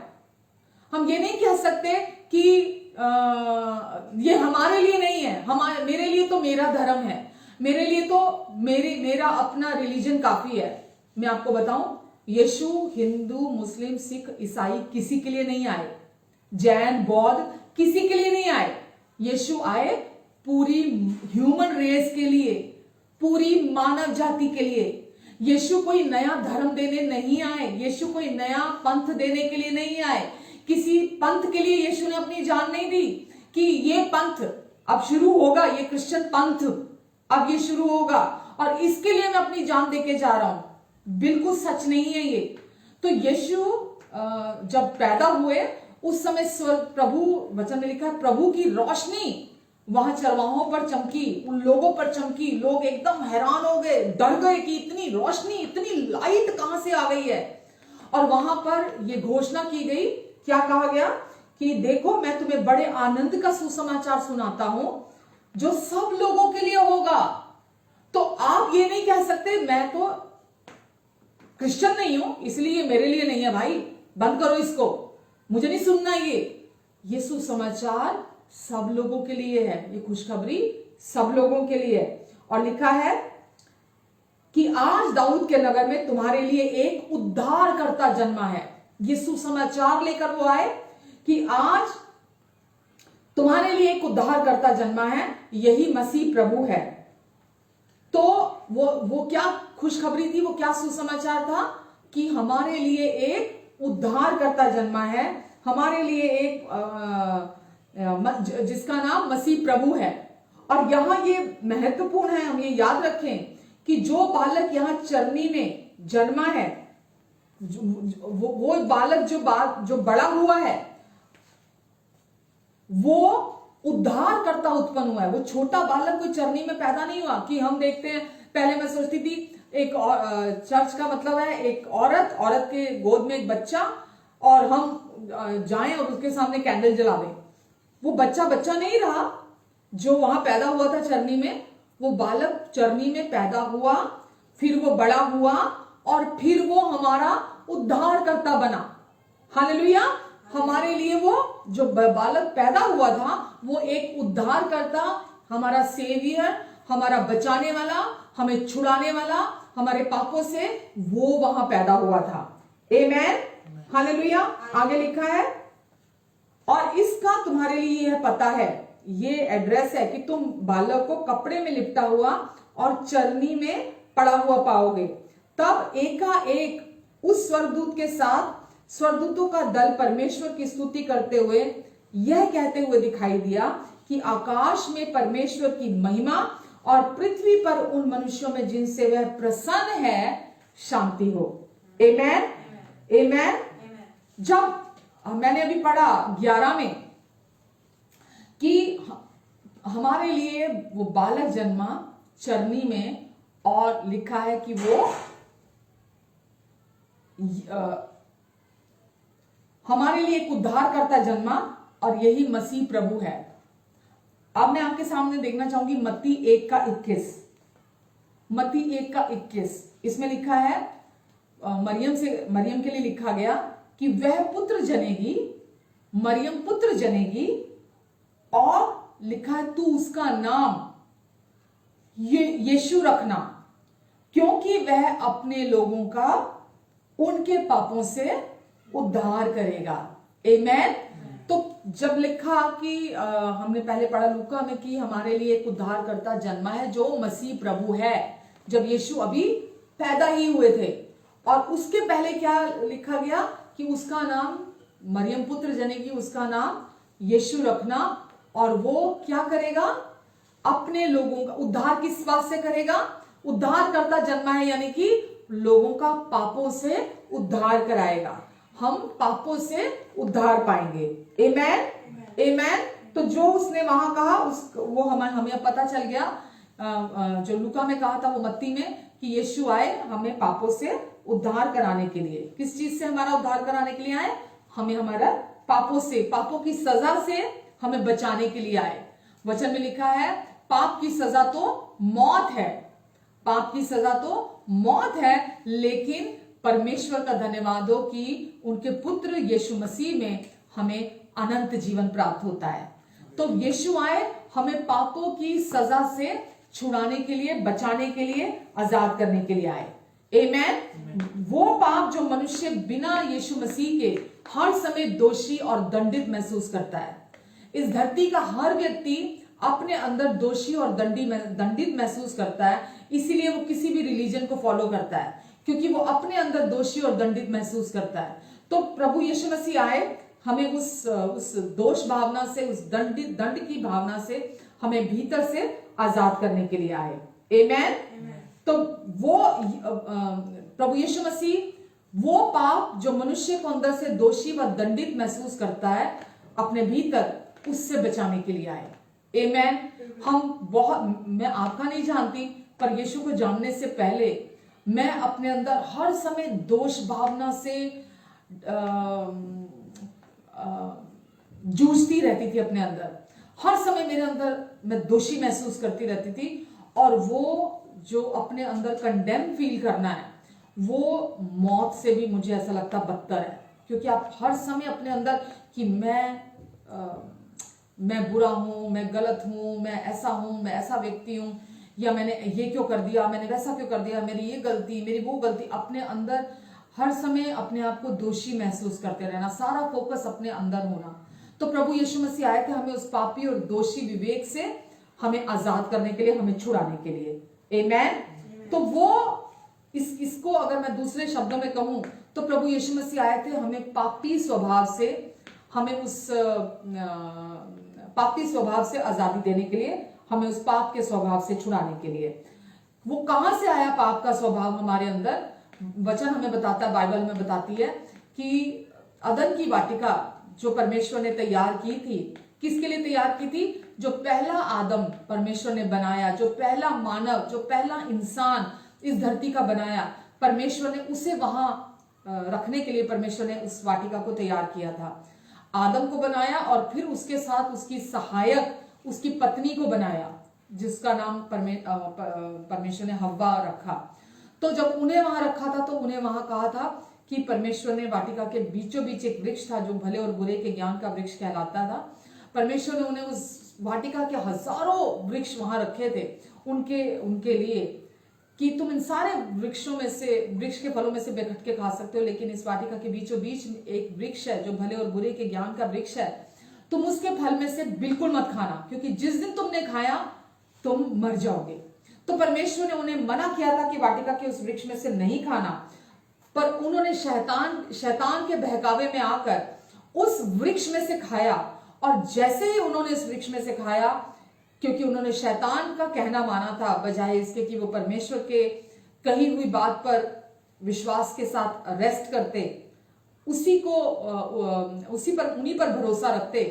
हम ये नहीं कह सकते कि ये हमारे लिए नहीं है। मेरे लिए तो मेरा धर्म है, मेरे लिए तो मेरा अपना रिलीजन काफी है। मैं आपको बताऊं, यीशु हिंदू, मुस्लिम, सिख, ईसाई किसी के लिए नहीं आए, जैन, बौद्ध किसी के लिए नहीं आए। यीशु आए पूरी ह्यूमन रेस के लिए, पूरी मानव जाति के लिए। यीशु कोई नया धर्म देने नहीं आए, यीशु कोई नया पंथ देने के लिए नहीं आए। किसी पंथ के लिए यीशु ने अपनी जान नहीं दी कि ये पंथ अब शुरू होगा, ये क्रिश्चियन पंथ अब ये शुरू होगा और इसके लिए मैं अपनी जान देके जा रहा हूं। बिल्कुल सच नहीं है ये। तो यीशु जब पैदा हुए उस समय स्वर्ग, प्रभु, वचन में लिखा है, प्रभु की रोशनी वहां चरवाहों पर चमकी, उन लोगों पर चमकी। लोग एकदम हैरान हो गए, डर गए कि इतनी रोशनी, इतनी लाइट कहां से आ गई है। और वहां पर यह घोषणा की गई, क्या कहा गया कि देखो मैं तुम्हें बड़े आनंद का सुसमाचार सुनाता हूं जो सब लोगों के लिए होगा। तो आप ये नहीं कह सकते मैं तो क्रिश्चियन नहीं हूं इसलिए मेरे लिए नहीं है। भाई बंद करो इसको, मुझे नहीं सुनना ये सुसमाचार सब लोगों के लिए है, ये खुशखबरी सब लोगों के लिए है। और लिखा है कि आज दाऊद के नगर में तुम्हारे लिए एक उद्धारकर्ता जन्मा है। ये सुसमाचार लेकर वो आए कि आज तुम्हारे लिए एक उद्धारकर्ता जन्मा है, यही मसीह प्रभु है। तो वो क्या खुशखबरी थी, वो क्या सुसमाचार था कि हमारे लिए एक उद्धारकर्ता जन्मा है, हमारे लिए एक जिसका नाम मसीह प्रभु है। और यहां ये महत्वपूर्ण है, हम ये याद रखें कि जो बालक यहां चरनी में जन्मा है, वो बालक जो बड़ा हुआ है, वो उद्धारकर्ता उत्पन्न हुआ है। वो छोटा बालक कोई चरनी में पैदा नहीं हुआ कि हम देखते हैं। पहले मैं सोचती थी एक चर्च का मतलब है एक औरत के गोद में एक बच्चा, और हम जाएं और उसके सामने कैंडल जला दें। वो बच्चा नहीं रहा जो वहां पैदा हुआ था चरनी में। वो बालक चरनी में पैदा हुआ, फिर वो बड़ा हुआ, और फिर वो हमारा उद्धारकर्ता बना। हालेलुया। हमारे लिए वो जो बालक पैदा हुआ था वो एक उद्धारकर्ता, हमारा सेवियर, हमारा बचाने वाला, हमें छुड़ाने वाला हमारे पापों से, वो वहां पैदा हुआ था। आमेन, हालेलुया। आगे लिखा है, और इसका तुम्हारे लिए यह पता है, ये एड्रेस है कि तुम बालक को कपड़े में लिपटा हुआ और चरनी में पड़ा हुआ पाओगे। तब एकाएक उस स्वर्गदूत के साथ स्वर्गदूतों का दल परमेश्वर की स्तुति करते हुए यह कहते हुए दिखाई दिया कि आकाश में परमेश्वर की महिमा और पृथ्वी पर उन मनुष्यों में जिनसे वह प्रसन्न है शांति हो। आमेन, आमेन। जब मैंने अभी पढ़ा 11 में कि हमारे लिए वो बालक जन्मा चरनी में, और लिखा है कि वो हमारे लिए एक उद्धारकर्ता जन्मा, और यही मसीह प्रभु है। अब मैं आपके सामने देखना चाहूंगी मत्ती 1:21। मत्ती 1:21 इसमें लिखा है, मरियम के लिए लिखा गया कि वह पुत्र जनेगी, मरियम पुत्र जनेगी, और लिखा है तू उसका नाम यीशु रखना, क्योंकि वह अपने लोगों का उनके पापों से उद्धार करेगा। आमेन। तो जब लिखा कि हमने पहले पढ़ा लूका में कि हमारे लिए एक उद्धारकर्ता जन्मा है जो मसीह प्रभु है, जब यीशु अभी पैदा ही हुए थे। और उसके पहले क्या लिखा गया कि उसका नाम मरियम पुत्र जनेगी, उसका नाम यीशु रखना, और वो क्या करेगा, अपने लोगों का उद्धार किस बात से करेगा, उद्धारकर्ता जन्मा है, यानी कि लोगों का पापों से उद्धार कराएगा। हम पापों से उद्धार पाएंगे। आमेन, आमेन। तो जो उसने वहां कहा वो हमें पता चल गया, जो लूका में कहा था वो मत्ती में, कि यीशु आए हमें पापों से उद्धार कराने के लिए। किस चीज से हमारा उद्धार कराने के लिए आए, हमें हमारा पापों से, पापों की सजा से हमें बचाने के लिए आए। वचन में लिखा है पाप की सजा तो मौत है, पाप की सजा तो मौत है, लेकिन परमेश्वर का धन्यवाद हो कि उनके पुत्र यीशु मसीह में हमें अनंत जीवन प्राप्त होता है। तो यीशु आए हमें पापों की सजा से छुड़ाने के लिए, बचाने के लिए, आजाद करने के लिए आए। आमेन। वो पाप जो मनुष्य बिना यीशु मसीह के हर समय दोषी और दंडित महसूस करता है। इस धरती का हर व्यक्ति अपने अंदर दोषी और दंडित महसूस करता है, इसीलिए वो किसी भी रिलीजन को फॉलो करता है, क्योंकि वो अपने अंदर दोषी और दंडित महसूस करता है। तो प्रभु यीशु मसीह आए हमें उस दोष भावना से, उस दंड की भावना से हमें भीतर से आजाद करने के लिए आए। आमेन। तो वो प्रभु यीशु मसीह वो पाप जो मनुष्य को अंदर से दोषी व दंडित महसूस करता है अपने भीतर, उससे बचाने के लिए आए। आमेन। मैं आपका नहीं जानती, पर यीशु को जानने से पहले मैं अपने अंदर हर समय दोष भावना से जूझती रहती थी। अपने अंदर हर समय मेरे अंदर मैं दोषी महसूस करती रहती थी, और वो जो अपने अंदर कंडेम फील करना है, वो मौत से भी मुझे ऐसा लगता बदतर है। क्योंकि आप हर समय अपने अंदर कि मैं बुरा हूं, मैं गलत हूं, मैं ऐसा व्यक्ति हूं, या मैंने ये क्यों कर दिया, मैंने वैसा क्यों कर दिया, मेरी ये गलती, मेरी वो गलती, अपने अंदर हर समय अपने आप को दोषी महसूस करते रहना, सारा फोकस अपने अंदर होना। तो प्रभु यीशु मसीह आए थे हमें उस पापी और दोषी विवेक से हमें आजाद करने के लिए, हमें छुड़ाने के लिए। आमेन। तो वो इसको अगर मैं दूसरे शब्दों में कहूं तो प्रभु यीशु मसीह आए थे हमें पापी स्वभाव से, हमें उस पापी स्वभाव से आजादी देने के लिए, हमें उस पाप के स्वभाव से छुड़ाने के लिए। वो कहां से आया पाप का स्वभाव हमारे अंदर? वचन हमें बताता है, बाइबल में बताती है कि अदन की वाटिका जो परमेश्वर ने तैयार की थी, किसके लिए तैयार की थी? जो पहला आदम परमेश्वर ने बनाया, जो पहला मानव, जो पहला इंसान इस धरती का बनाया, परमेश्वर ने उसे वहां रखने के लिए परमेश्वर ने उस वाटिका को तैयार किया था। आदम को बनाया और फिर उसके साथ उसकी सहायक, उसकी पत्नी को बनाया, जिसका नाम परमेश्वर ने हव्वा रखा। तो जब उन्हें वहां रखा था तो उन्हें वहां कहा था कि परमेश्वर ने वाटिका के बीचों बीच एक वृक्ष था जो भले और बुरे के ज्ञान का वृक्ष कहलाता था। परमेश्वर ने उन्हें उस वाटिका के हजारों वृक्ष वहां रखे थे उनके लिए कि तुम इन सारे वृक्षों में से, वृक्ष के फलों में से बेखट के खा सकते हो, लेकिन इस वाटिका के बीचों बीच एक वृक्ष है जो भले और बुरे के ज्ञान का वृक्ष है, तुम उसके फल में से बिल्कुल मत खाना, क्योंकि जिस दिन तुमने खाया तुम मर जाओगे। तो परमेश्वर ने उन्हें मना किया था कि वाटिका के उस वृक्ष में से नहीं खाना, पर उन्होंने शैतान के बहकावे में आकर उस वृक्ष में से खाया। और जैसे ही उन्होंने इस वृक्ष में से खाया, क्योंकि उन्होंने शैतान का कहना माना था बजाय इसके कि वो परमेश्वर के कही हुई बात पर विश्वास के साथ रेस्ट करते, उन्हीं पर भरोसा रखते,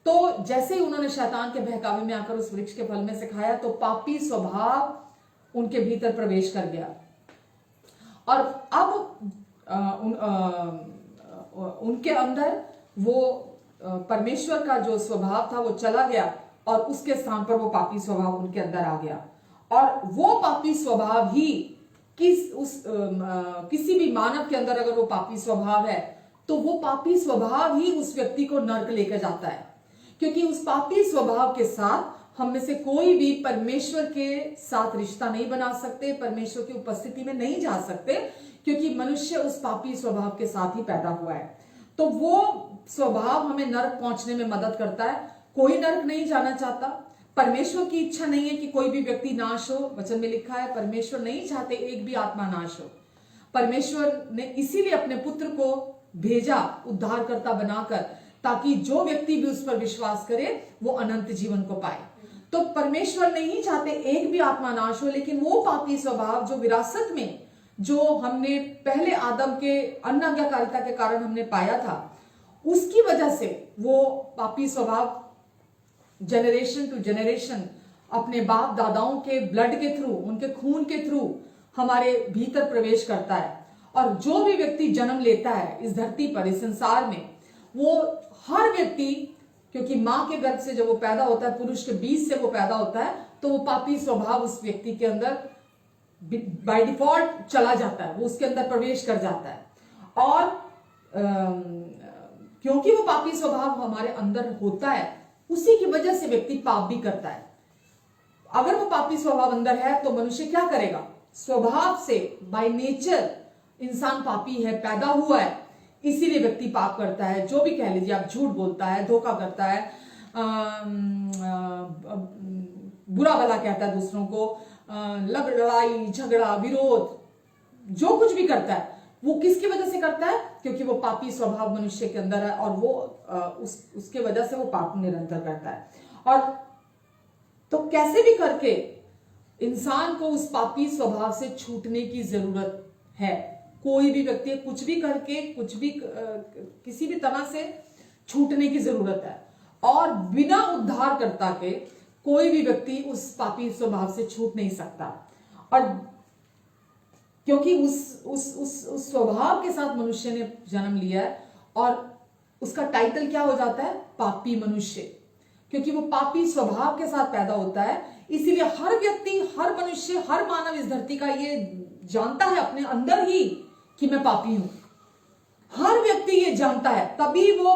तो जैसे ही उन्होंने शैतान के बहकावे में आकर उस वृक्ष के फल में से खाया तो पापी स्वभाव उनके भीतर प्रवेश कर गया। और अब उनके अंदर वो परमेश्वर का जो स्वभाव था वो चला गया और उसके स्थान पर वो पापी स्वभाव उनके अंदर आ गया। और वो पापी स्वभाव ही किसी भी मानव के अंदर अगर वो पापी स्वभाव है तो वो पापी स्वभाव ही उस व्यक्ति को नर्क लेकर जाता है, क्योंकि उस पापी स्वभाव के साथ हम में से कोई भी परमेश्वर के साथ रिश्ता नहीं बना सकते, परमेश्वर की उपस्थिति में नहीं जा सकते, क्योंकि मनुष्य उस पापी स्वभाव के साथ ही पैदा हुआ है। तो वो स्वभाव हमें नर्क पहुंचने में मदद करता है। कोई नर्क नहीं जाना चाहता, परमेश्वर की इच्छा नहीं है कि कोई भी व्यक्ति नाश हो। वचन में लिखा है परमेश्वर नहीं चाहते एक भी आत्मा नाश हो। परमेश्वर ने इसीलिए अपने पुत्र को भेजा उद्धारकर्ता बनाकर, ताकि जो व्यक्ति भी उस पर विश्वास करे वो अनंत जीवन को पाए। तो परमेश्वर नहीं चाहते एक भी आत्मा नाश हो, लेकिन वो पापी स्वभाव जो विरासत में, जो हमने पहले आदम के अनाज्ञाकारिता के कारण हमने पाया था, उसकी वजह से वो पापी स्वभाव जनरेशन टू जनरेशन अपने बाप दादाओं के ब्लड के थ्रू, उनके खून के थ्रू हमारे भीतर प्रवेश करता है। और जो भी व्यक्ति जन्म लेता है इस धरती पर, इस संसार में, वो हर व्यक्ति, क्योंकि मां के गर्भ से जब वो पैदा होता है, पुरुष के बीज से वो पैदा होता है, तो वो पापी स्वभाव उस व्यक्ति के अंदर बाय डिफॉल्ट चला जाता है, वो उसके अंदर प्रवेश कर जाता है। और क्योंकि वो पापी स्वभाव हमारे अंदर होता है, उसी की वजह से व्यक्ति पाप भी करता है। अगर वो पापी स्वभाव अंदर है तो मनुष्य क्या करेगा? स्वभाव से, बाय नेचर इंसान पापी है, पैदा हुआ है, इसीलिए व्यक्ति पाप करता है। जो भी कह लीजिए, आप झूठ बोलता है, धोखा करता है, बुरा भला कहता है दूसरों को, लड़ाई झगड़ा विरोध, जो कुछ भी करता है वो किसकी वजह से करता है? क्योंकि वो पापी स्वभाव मनुष्य के अंदर है और वो उसके वजह से वो पाप निरंतर करता है। और तो कैसे भी करके इंसान को उस पापी स्वभाव से छूटने की जरूरत है। कोई भी व्यक्ति कुछ भी करके, कुछ भी किसी भी तरह से छूटने की जरूरत है, और बिना उद्धारकर्ता के कोई भी व्यक्ति उस पापी स्वभाव से छूट नहीं सकता। और क्योंकि उस स्वभाव के साथ मनुष्य ने जन्म लिया है, और उसका टाइटल क्या हो जाता है? पापी मनुष्य, क्योंकि वो पापी स्वभाव के साथ पैदा होता है। इसीलिए हर व्यक्ति, हर मनुष्य, हर मानव इस धरती का ये जानता है अपने अंदर ही कि मैं पापी हूं। हर व्यक्ति ये जानता है, तभी वो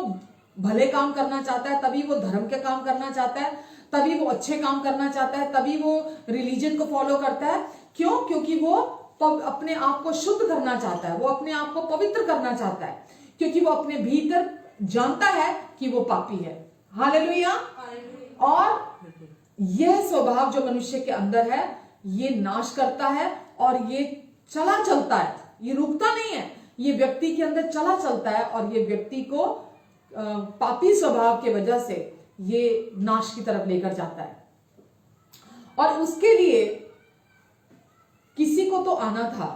भले काम करना चाहता है, तभी वो धर्म के काम करना चाहता है, तभी वो अच्छे काम करना चाहता है, तभी वो रिलीजन को फॉलो करता है। क्यों? क्योंकि वो अपने आप को शुद्ध करना चाहता है, वो अपने आप को पवित्र करना चाहता है, क्योंकि वो अपने भीतर जानता है कि वो पापी है। हालेलुया। और यह स्वभाव जो मनुष्य के अंदर है, ये नाश करता है और ये चला चलता है, ये रुकता नहीं है, ये व्यक्ति के अंदर चला चलता है और ये व्यक्ति को पापी स्वभाव के वजह से ये नाश की तरफ लेकर जाता है। और उसके लिए किसी को तो आना था,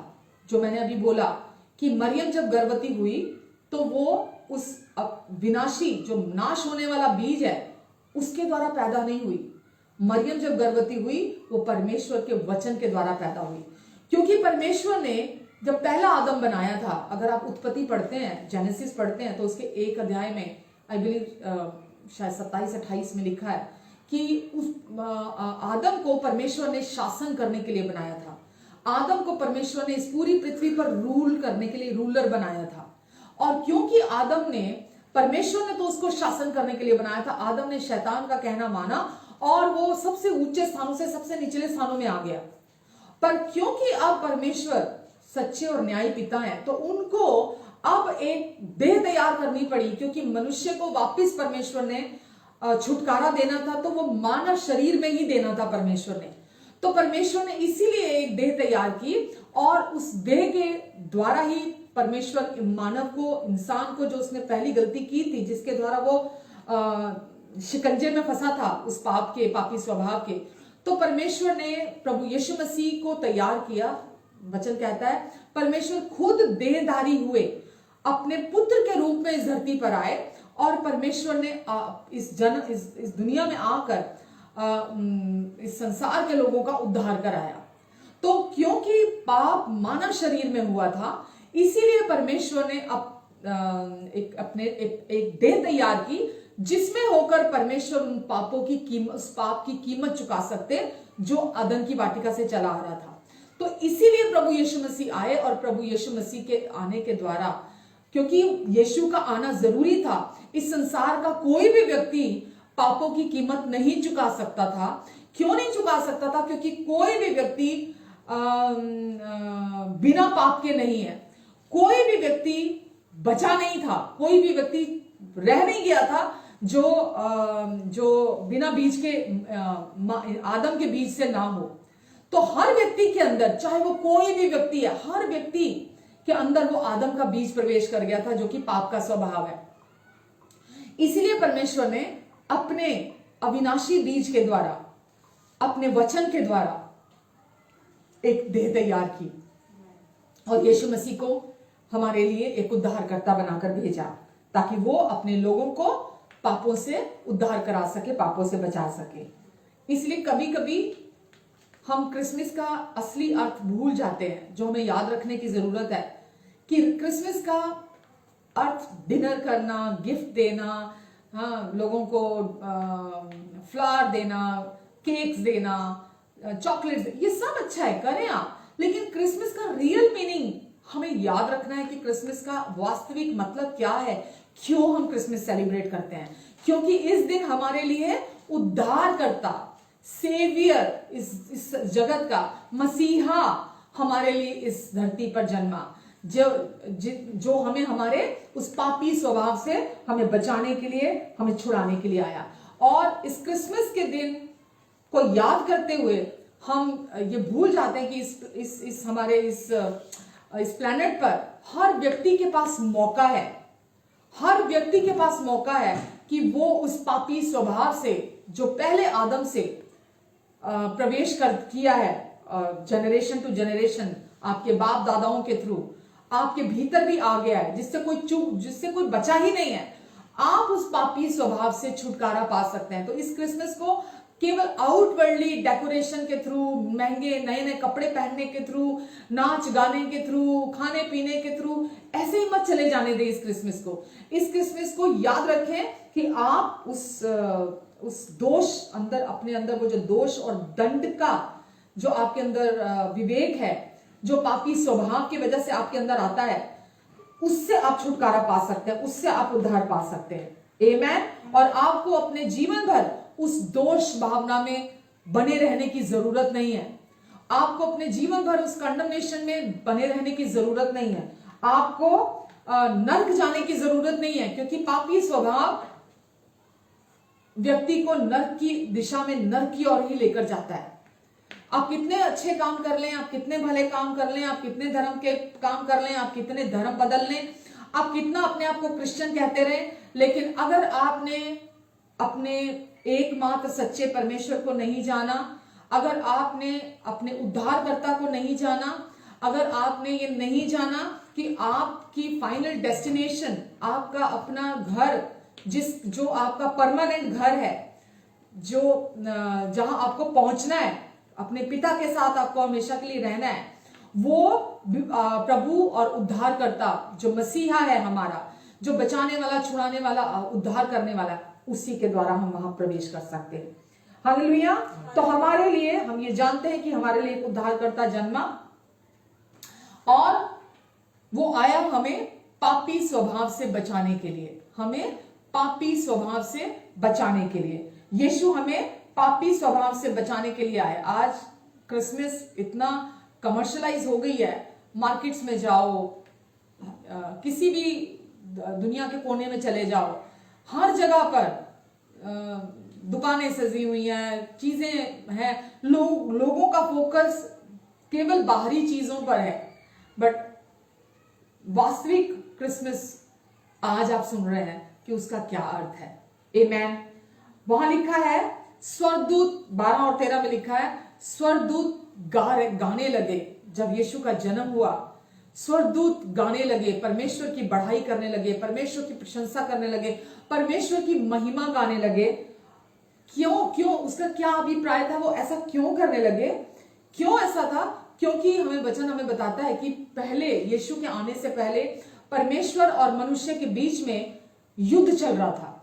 जो मैंने अभी बोला कि मरियम जब गर्भवती हुई तो वो उस विनाशी जो नाश होने वाला बीज है उसके द्वारा पैदा नहीं हुई। मरियम जब गर्भवती हुई वो परमेश्वर के वचन के द्वारा पैदा हुई, क्योंकि परमेश्वर ने जब पहला आदम बनाया था, अगर आप उत्पत्ति पढ़ते हैं, जेनेसिस पढ़ते हैं, तो उसके 1 अध्याय में आई बिलीव शायद 27-28 में लिखा है कि उस आदम को परमेश्वर ने शासन करने के लिए बनाया था। आदम को परमेश्वर ने इस पूरी पृथ्वी पर रूल करने के लिए रूलर बनाया था। और क्योंकि आदम ने, परमेश्वर ने तो उसको शासन करने के लिए बनाया था, आदम ने शैतान का कहना माना और वो सबसे ऊंचे स्थानों से सबसे निचले स्थानों में आ गया। पर क्योंकि अब परमेश्वर सच्चे और न्यायी पिता हैं, तो उनको अब एक देह तैयार करनी पड़ी, क्योंकि मनुष्य को वापस परमेश्वर ने छुटकारा देना था, तो वो मानव शरीर में ही देना था परमेश्वर ने। तो परमेश्वर ने इसीलिए एक देह तैयार की और उस देह के द्वारा ही परमेश्वर मानव को, इंसान को, जो उसने पहली गलती की थी, जिसके द्वारा वो शिकंजे में फंसा था उस पाप के, पापी स्वभाव के, तो परमेश्वर ने प्रभु यीशु मसीह को तैयार किया। वचन कहता है परमेश्वर खुद देहधारी हुए, अपने पुत्र के रूप में इस धरती पर आए और परमेश्वर ने इस दुनिया में आकर इस संसार के लोगों का उद्धार कराया। तो क्योंकि पाप मानव शरीर में हुआ था, इसीलिए परमेश्वर ने एक देह तैयार की, जिसमें होकर परमेश्वर उन पापों की कीमत, उस पाप की कीमत चुका सकते जो अदन की वाटिका से चला आ रहा था। तो इसीलिए प्रभु यीशु मसीह आए और प्रभु यीशु मसीह के आने के द्वारा, क्योंकि यीशु का आना जरूरी था, इस संसार का कोई भी व्यक्ति पापों की कीमत नहीं चुका सकता था। क्यों नहीं चुका सकता था? क्योंकि कोई भी व्यक्ति बिना पाप के नहीं है, कोई भी व्यक्ति बचा नहीं था, कोई भी व्यक्ति रह नहीं गया था जो बिना बीज के, आदम के बीज से ना हो। तो हर व्यक्ति के अंदर, चाहे वो कोई भी व्यक्ति है, हर व्यक्ति के अंदर वो आदम का बीज प्रवेश कर गया था, जो कि पाप का स्वभाव है। इसलिए परमेश्वर ने अपने अविनाशी बीज के द्वारा, अपने वचन के द्वारा एक देह तैयार की और यीशु मसीह को हमारे लिए एक उद्धारकर्ता बनाकर भेजा, ताकि वो अपने लोगों को पापों से उद्धार करा सके, पापों से बचा सके। इसलिए कभी कभी हम क्रिसमस का असली अर्थ भूल जाते हैं, जो हमें याद रखने की जरूरत है कि क्रिसमस का अर्थ डिनर करना, गिफ्ट देना, हाँ, लोगों को फ्लावर देना, केक्स देना, चॉकलेट्स, ये सब अच्छा है, करें आप, लेकिन क्रिसमस का रियल मीनिंग हमें याद रखना है कि क्रिसमस का वास्तविक मतलब क्या है, क्यों हम क्रिसमस सेलिब्रेट करते हैं। क्योंकि इस दिन हमारे लिए उद्धारकर्ता, सेवियर, इस जगत का मसीहा हमारे लिए इस धरती पर जन्मा, जो हमें हमारे उस पापी स्वभाव से हमें बचाने के लिए, हमें छुड़ाने के लिए आया। और इस क्रिसमस के दिन को याद करते हुए हम ये भूल जाते हैं कि इस हमारे इस प्लेनेट पर हर व्यक्ति के पास मौका है, हर व्यक्ति के पास मौका है कि वो उस पापी स्वभाव से, जो पहले आदम से प्रवेश किया है, जनरेशन टू जनरेशन, आपके बाप दादाओं के थ्रू आपके भीतर भी आ गया है, जिससे कोई बचा ही नहीं है। आप उस पापी स्वभाव से छुटकारा पा सकते हैं। तो इस क्रिसमस को केवल आउटवर्डली डेकोरेशन के थ्रू, महंगे नए नए कपड़े पहनने के थ्रू, नाच गाने के थ्रू, खाने पीने के थ्रू ऐसे ही मत चले जाने दें इस क्रिसमस को। इस क्रिसमस को याद रखें कि आप उस दोष अंदर, अपने अंदर वो जो दोष और दंड का जो आपके अंदर विवेक है, जो पापी स्वभाव की वजह से आपके अंदर आता है, उससे आप छुटकारा पा सकते हैं, उससे आप उद्धार पा सकते हैं। आमेन। और आपको अपने जीवन भर उस दोष भावना में बने रहने की जरूरत नहीं है। आपको अपने जीवन भर उस कंडमनेशन में बने रहने की जरूरत नहीं है। आपको नर्क जाने की जरूरत नहीं है, क्योंकि पापी स्वभाव व्यक्ति को नर्क की दिशा में, नर्क की ओर ही लेकर जाता है। आप कितने अच्छे काम कर लें, आप कितने भले काम कर लें, आप कितने धर्म के काम कर लें, आप कितने धर्म बदल लें, आप कितना अपने आप को क्रिश्चियन कहते रहे, लेकिन अगर आपने अपने एकमात्र सच्चे परमेश्वर को नहीं जाना, अगर आपने अपने उद्धारकर्ता को नहीं जाना, अगर आपने ये नहीं जाना कि आपकी फाइनल डेस्टिनेशन, आपका अपना घर, जो आपका परमानेंट घर है, जो जहां आपको पहुंचना है, अपने पिता के साथ आपको हमेशा के लिए रहना है, वो प्रभु और उद्धारकर्ता जो मसीहा है हमारा, जो बचाने वाला, छुड़ाने वाला, उद्धार करने वाला, उसी के द्वारा हम वहां प्रवेश कर सकते हैं। हालेलुया। तो हमारे लिए, हम ये जानते हैं कि हमारे लिए एक उद्धारकर्ता जन्मा, और वो आया हमें पापी स्वभाव से बचाने के लिए, हमें पापी स्वभाव से बचाने के लिए। यीशु हमें पापी स्वभाव से बचाने के लिए आए। आज क्रिसमस इतना कमर्शलाइज हो गई है, मार्केट्स में जाओ, किसी भी दुनिया के कोने में चले जाओ, हर जगह पर दुकानें सजी हुई हैं, चीजें हैं, लोगों का फोकस केवल बाहरी चीजों पर है। बट वास्तविक क्रिसमस आज आप सुन रहे हैं कि उसका क्या अर्थ है। आमेन। वहां लिखा है, स्वर्गदूत 12 और 13 में लिखा है, स्वर्गदूत गाने लगे। जब यीशु का जन्म हुआ, स्वर्गदूत गाने लगे, परमेश्वर की बढ़ाई करने लगे, परमेश्वर की प्रशंसा करने लगे, परमेश्वर की महिमा गाने लगे। क्यों उसका क्या अभिप्राय था, वो ऐसा क्यों करने लगे? क्यों ऐसा था? क्योंकि वचन हमें बताता है कि पहले, यीशु के आने से पहले, परमेश्वर और मनुष्य के बीच में युद्ध चल रहा था।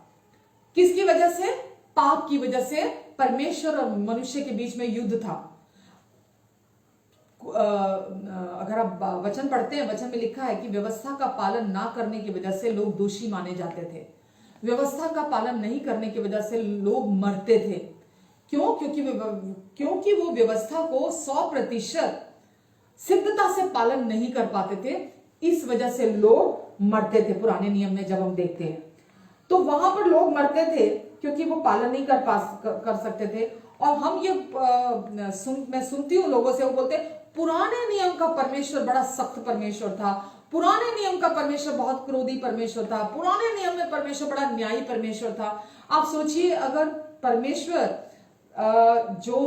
किसकी वजह से? पाप की वजह से परमेश्वर और मनुष्य के बीच में युद्ध था। अगर आप वचन पढ़ते हैं, वचन में लिखा है कि व्यवस्था का पालन ना करने की वजह से लोग दोषी माने जाते थे। व्यवस्था का पालन नहीं करने की वजह से लोग मरते थे। क्यों? क्योंकि वो व्यवस्था को 100% सिद्धता से पालन नहीं कर पाते थे। इस वजह से लोग मरते थे। पुराने नियम में जब हम देखते हैं तो वहां पर लोग मरते थे क्योंकि वो पालन नहीं कर सकते थे। और हम ये मैं सुनती हूँ लोगों से, वो बोलते पुराने नियम का परमेश्वर बड़ा सख्त परमेश्वर था, पुराने नियम का परमेश्वर बहुत क्रोधी परमेश्वर था, पुराने नियम में परमेश्वर बड़ा न्यायी परमेश्वर था। आप सोचिए, अगर परमेश्वर जो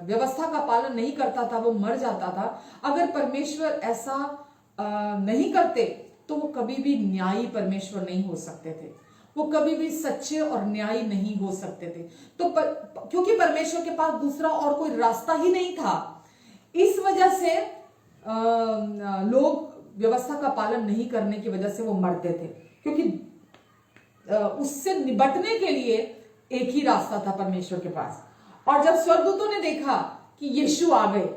व्यवस्था का पालन नहीं करता था वो मर जाता था, अगर परमेश्वर ऐसा नहीं करते तो वो कभी भी न्यायी परमेश्वर नहीं हो सकते थे, वो कभी भी सच्चे और न्यायी नहीं हो सकते थे। तो क्योंकि परमेश्वर के पास दूसरा और कोई रास्ता ही नहीं था, इस वजह से लोग व्यवस्था का पालन नहीं करने की वजह से वो मरते थे। क्योंकि उससे निपटने के लिए एक ही रास्ता था परमेश्वर के पास। और जब स्वर्गदूतों ने देखा कि यीशु आ गए,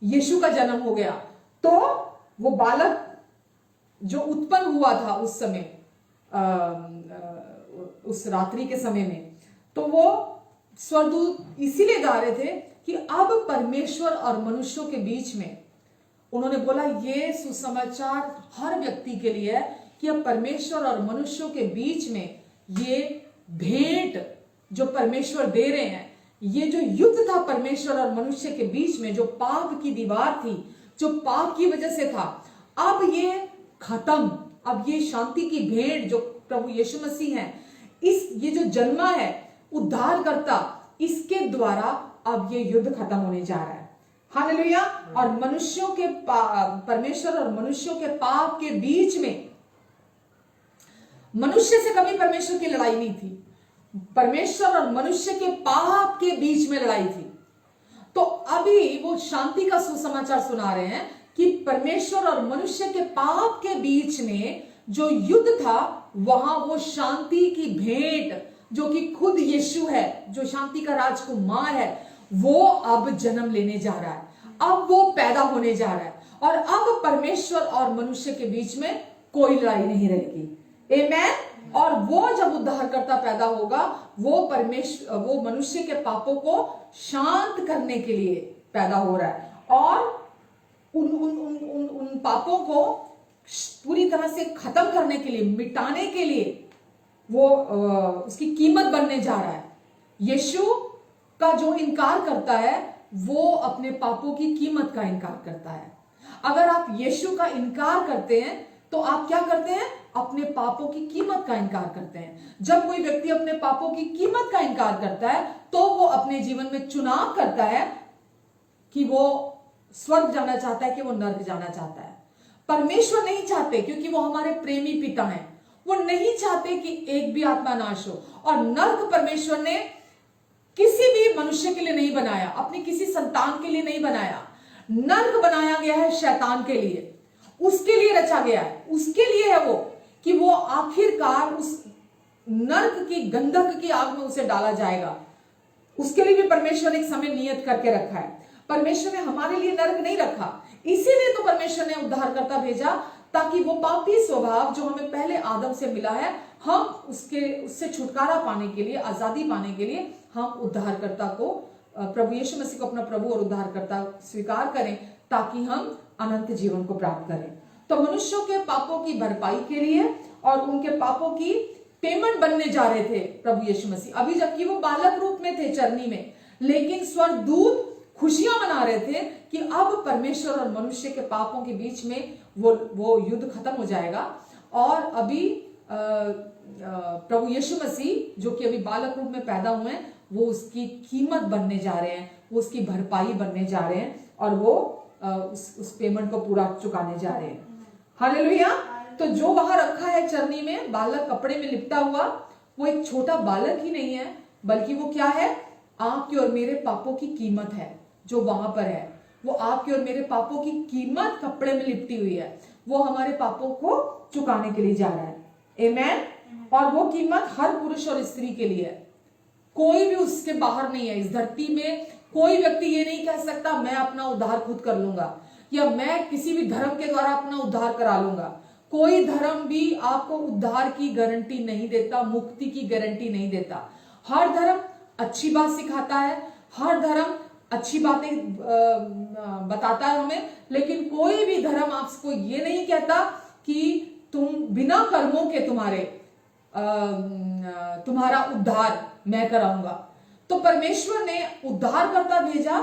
यीशु का जन्म हो गया, तो वो बालक जो उत्पन्न हुआ था उस समय, उस रात्रि के समय में, तो वो स्वर्गदूत इसीलिए गा रहे थे कि अब परमेश्वर और मनुष्यों के बीच में, उन्होंने बोला ये सुसमाचार हर व्यक्ति के लिए है कि अब परमेश्वर और मनुष्यों के बीच में ये भेंट जो परमेश्वर दे रहे हैं, ये जो युद्ध था परमेश्वर और मनुष्य के बीच में, जो पाप की दीवार थी, जो पाप की वजह से था, अब ये खत्म। अब ये शांति की भेंट जो प्रभु यीशु मसीह है, ये जो जन्मा है उद्धारकर्ता, इसके द्वारा अब ये युद्ध खत्म होने जा रहा है। हालेलुया। और मनुष्यों के परमेश्वर और मनुष्यों के पाप के बीच में, मनुष्य से कभी परमेश्वर की लड़ाई नहीं थी, परमेश्वर और मनुष्य के पाप के बीच में लड़ाई थी। तो अभी वो शांति का सुसमाचार सुना रहे हैं कि परमेश्वर और मनुष्य के पाप के बीच में जो युद्ध था, वहां वो शांति की भेंट जो कि खुद यीशु है, जो शांति का राजकुमार है, वो अब जन्म लेने जा रहा है, अब वो पैदा होने जा रहा है। और अब परमेश्वर और मनुष्य के बीच में कोई लड़ाई नहीं रहेगी। आमेन। और वो जब उद्धारकर्ता पैदा होगा, वो मनुष्य के पापों को शांत करने के लिए पैदा हो रहा है और उन पापों को पूरी तरह से खत्म करने के लिए, मिटाने के लिए वो उसकी कीमत बनने जा रहा है। यीशु का जो इनकार करता है वो अपने पापों की कीमत का इनकार करता है। अगर आप यीशु का इनकार करते हैं तो आप क्या करते हैं? अपने पापों की कीमत का इनकार करते हैं। जब कोई व्यक्ति अपने पापों की कीमत का इनकार करता है तो वो अपने जीवन में चुनाव करता है कि वो स्वर्ग जाना चाहता है कि वो नर्क जाना चाहता है। परमेश्वर नहीं चाहते, क्योंकि वो हमारे प्रेमी पिता हैं। वो नहीं चाहते कि एक भी आत्मा नाश हो। और नर्क परमेश्वर ने किसी भी मनुष्य के लिए नहीं बनाया, अपनी किसी संतान के लिए नहीं बनाया। नर्क बनाया गया है शैतान के लिए, उसके लिए रचा गया है, उसके लिए है वो, कि वो आखिरकार उस नर्क की गंधक की आग में उसे डाला जाएगा। उसके लिए भी परमेश्वर ने एक समय नियत करके रखा है। परमेश्वर ने हमारे लिए नर्क नहीं रखा, इसीलिए तो परमेश्वर ने उद्धारकर्ता भेजा, ताकि वो पापी स्वभाव जो हमें पहले आदम से मिला है, हम उससे छुटकारा पाने के लिए, आजादी पाने के लिए हम उद्धारकर्ता को, प्रभु यीशु मसीह को अपना प्रभु और उद्धारकर्ता स्वीकार करें, ताकि हम अनंत जीवन को प्राप्त करें। तो मनुष्यों के पापों की भरपाई के लिए और उनके पापों की पेमेंट बनने जा रहे थे प्रभु यीशु मसीह। अभी जबकि वो बालक रूप में थे चरनी में, लेकिन स्वर्गदूत खुशियां मना रहे थे कि अब परमेश्वर और मनुष्य के पापों के बीच में वो युद्ध खत्म हो जाएगा। और अभी प्रभु यीशु मसीह जो कि अभी बालक रूप में पैदा हुए हैं, वो उसकी कीमत बनने जा रहे हैं, वो उसकी भरपाई बनने जा रहे हैं और वो उस पेमेंट को पूरा चुकाने जा रहे हैं। हालेलुया। तो जो वहां रखा है चरनी में, बालक कपड़े में लिपटा हुआ, वो एक छोटा बालक ही नहीं है, बल्कि वो क्या है? आपके और मेरे पापों की कीमत है। जो वहां पर है वो आपके और मेरे पापों की कीमत कपड़े में लिपटी हुई है। वो हमारे पापों को चुकाने के लिए जा रहा है। आमेन। और वो कीमत हर पुरुष और स्त्री के लिए है, कोई भी उसके बाहर नहीं है। इस धरती में कोई व्यक्ति ये नहीं कह सकता मैं अपना उद्धार खुद कर लूंगा, या मैं किसी भी धर्म के द्वारा अपना उद्धार करा लूंगा। कोई धर्म भी आपको उद्धार की गारंटी नहीं देता, मुक्ति की गारंटी नहीं देता। हर धर्म अच्छी बात सिखाता है, हर धर्म अच्छी बातें बताता है हमें, लेकिन कोई भी धर्म आपको ये नहीं कहता कि तुम बिना कर्मों के तुम्हारा उद्धार मैं कराऊंगा। तो परमेश्वर ने उद्धारकर्ता भेजा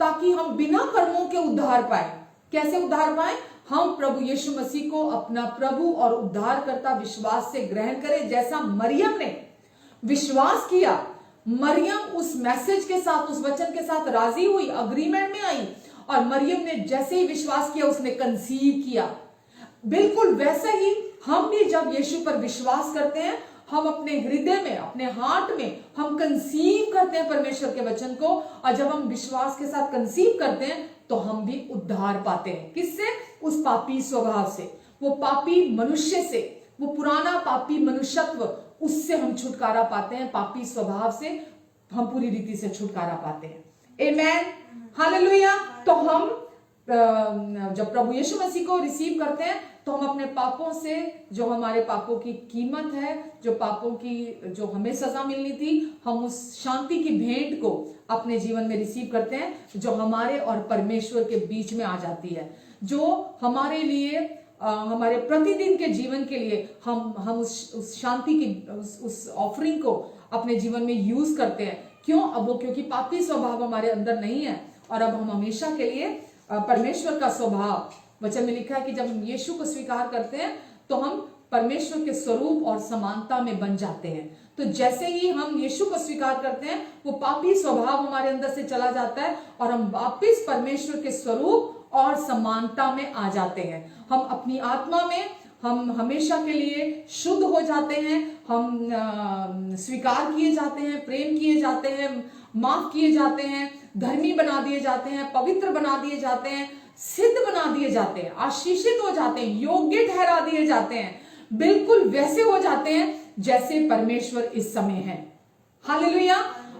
ताकि हम बिना कर्मों के उद्धार पाए। कैसे उद्धार पाए? हम प्रभु यीशु मसीह को अपना प्रभु और उद्धारकर्ता विश्वास से ग्रहण करें। जैसा मरियम ने विश्वास किया, मरियम उस मैसेज के साथ, उस वचन के साथ राजी हुई, अग्रीमेंट में आई, और मरियम ने जैसे ही विश्वास किया उसने कंसीव किया। बिल्कुल वैसे ही हम भी जब यीशु पर विश्वास करते हैं, हम अपने हृदय में, अपने हार्ट में हम कंसीव करते हैं परमेश्वर के वचन को, और जब हम विश्वास के साथ कंसीव करते हैं तो हम भी उद्धार पाते हैं। किससे? उस पापी स्वभाव से, वो पापी मनुष्य से, वो पुराना पापी मनुष्यत्व, उससे हम छुटकारा पाते हैं। पापी स्वभाव से हम पूरी रीति से छुटकारा पाते हैं। आमेन। हालेलुया। तो हम जब प्रभु यीशु मसीह को रिसीव करते हैं तो हम अपने पापों से, जो हमारे पापों की कीमत है, जो पापों की, जो हमें सजा मिलनी थी, हम उस शांति की भेंट को अपने जीवन में रिसीव करते हैं, जो हमारे और परमेश्वर के बीच में आ जाती है, जो हमारे लिए, हमारे प्रतिदिन के जीवन के लिए हम उस शांति की, उस ऑफरिंग को अपने जीवन में यूज करते हैं। क्यों? अब वो क्योंकि पापी स्वभाव हमारे अंदर नहीं है, और अब हम हमेशा के लिए परमेश्वर का स्वभाव, वचन में लिखा है कि जब हम यीशु को स्वीकार करते हैं तो हम परमेश्वर के स्वरूप और समानता में बन जाते हैं। तो जैसे ही हम यीशु को स्वीकार करते हैं, वो पापी स्वभाव हमारे अंदर से चला जाता है और हम वापस परमेश्वर के स्वरूप और समानता में आ जाते हैं। हम अपनी आत्मा में हम हमेशा के लिए शुद्ध हो जाते हैं, हम स्वीकार किए जाते हैं, प्रेम किए जाते हैं, माफ किए जाते हैं, धर्मी बना दिए जाते हैं, पवित्र बना दिए जाते हैं, सिद्ध बना दिए जाते हैं, आशीषित हो जाते हैं, योग्य ठहरा दिए जाते हैं। बिल्कुल वैसे हो जाते हैं जैसे परमेश्वर इस समय है। हालेलुया।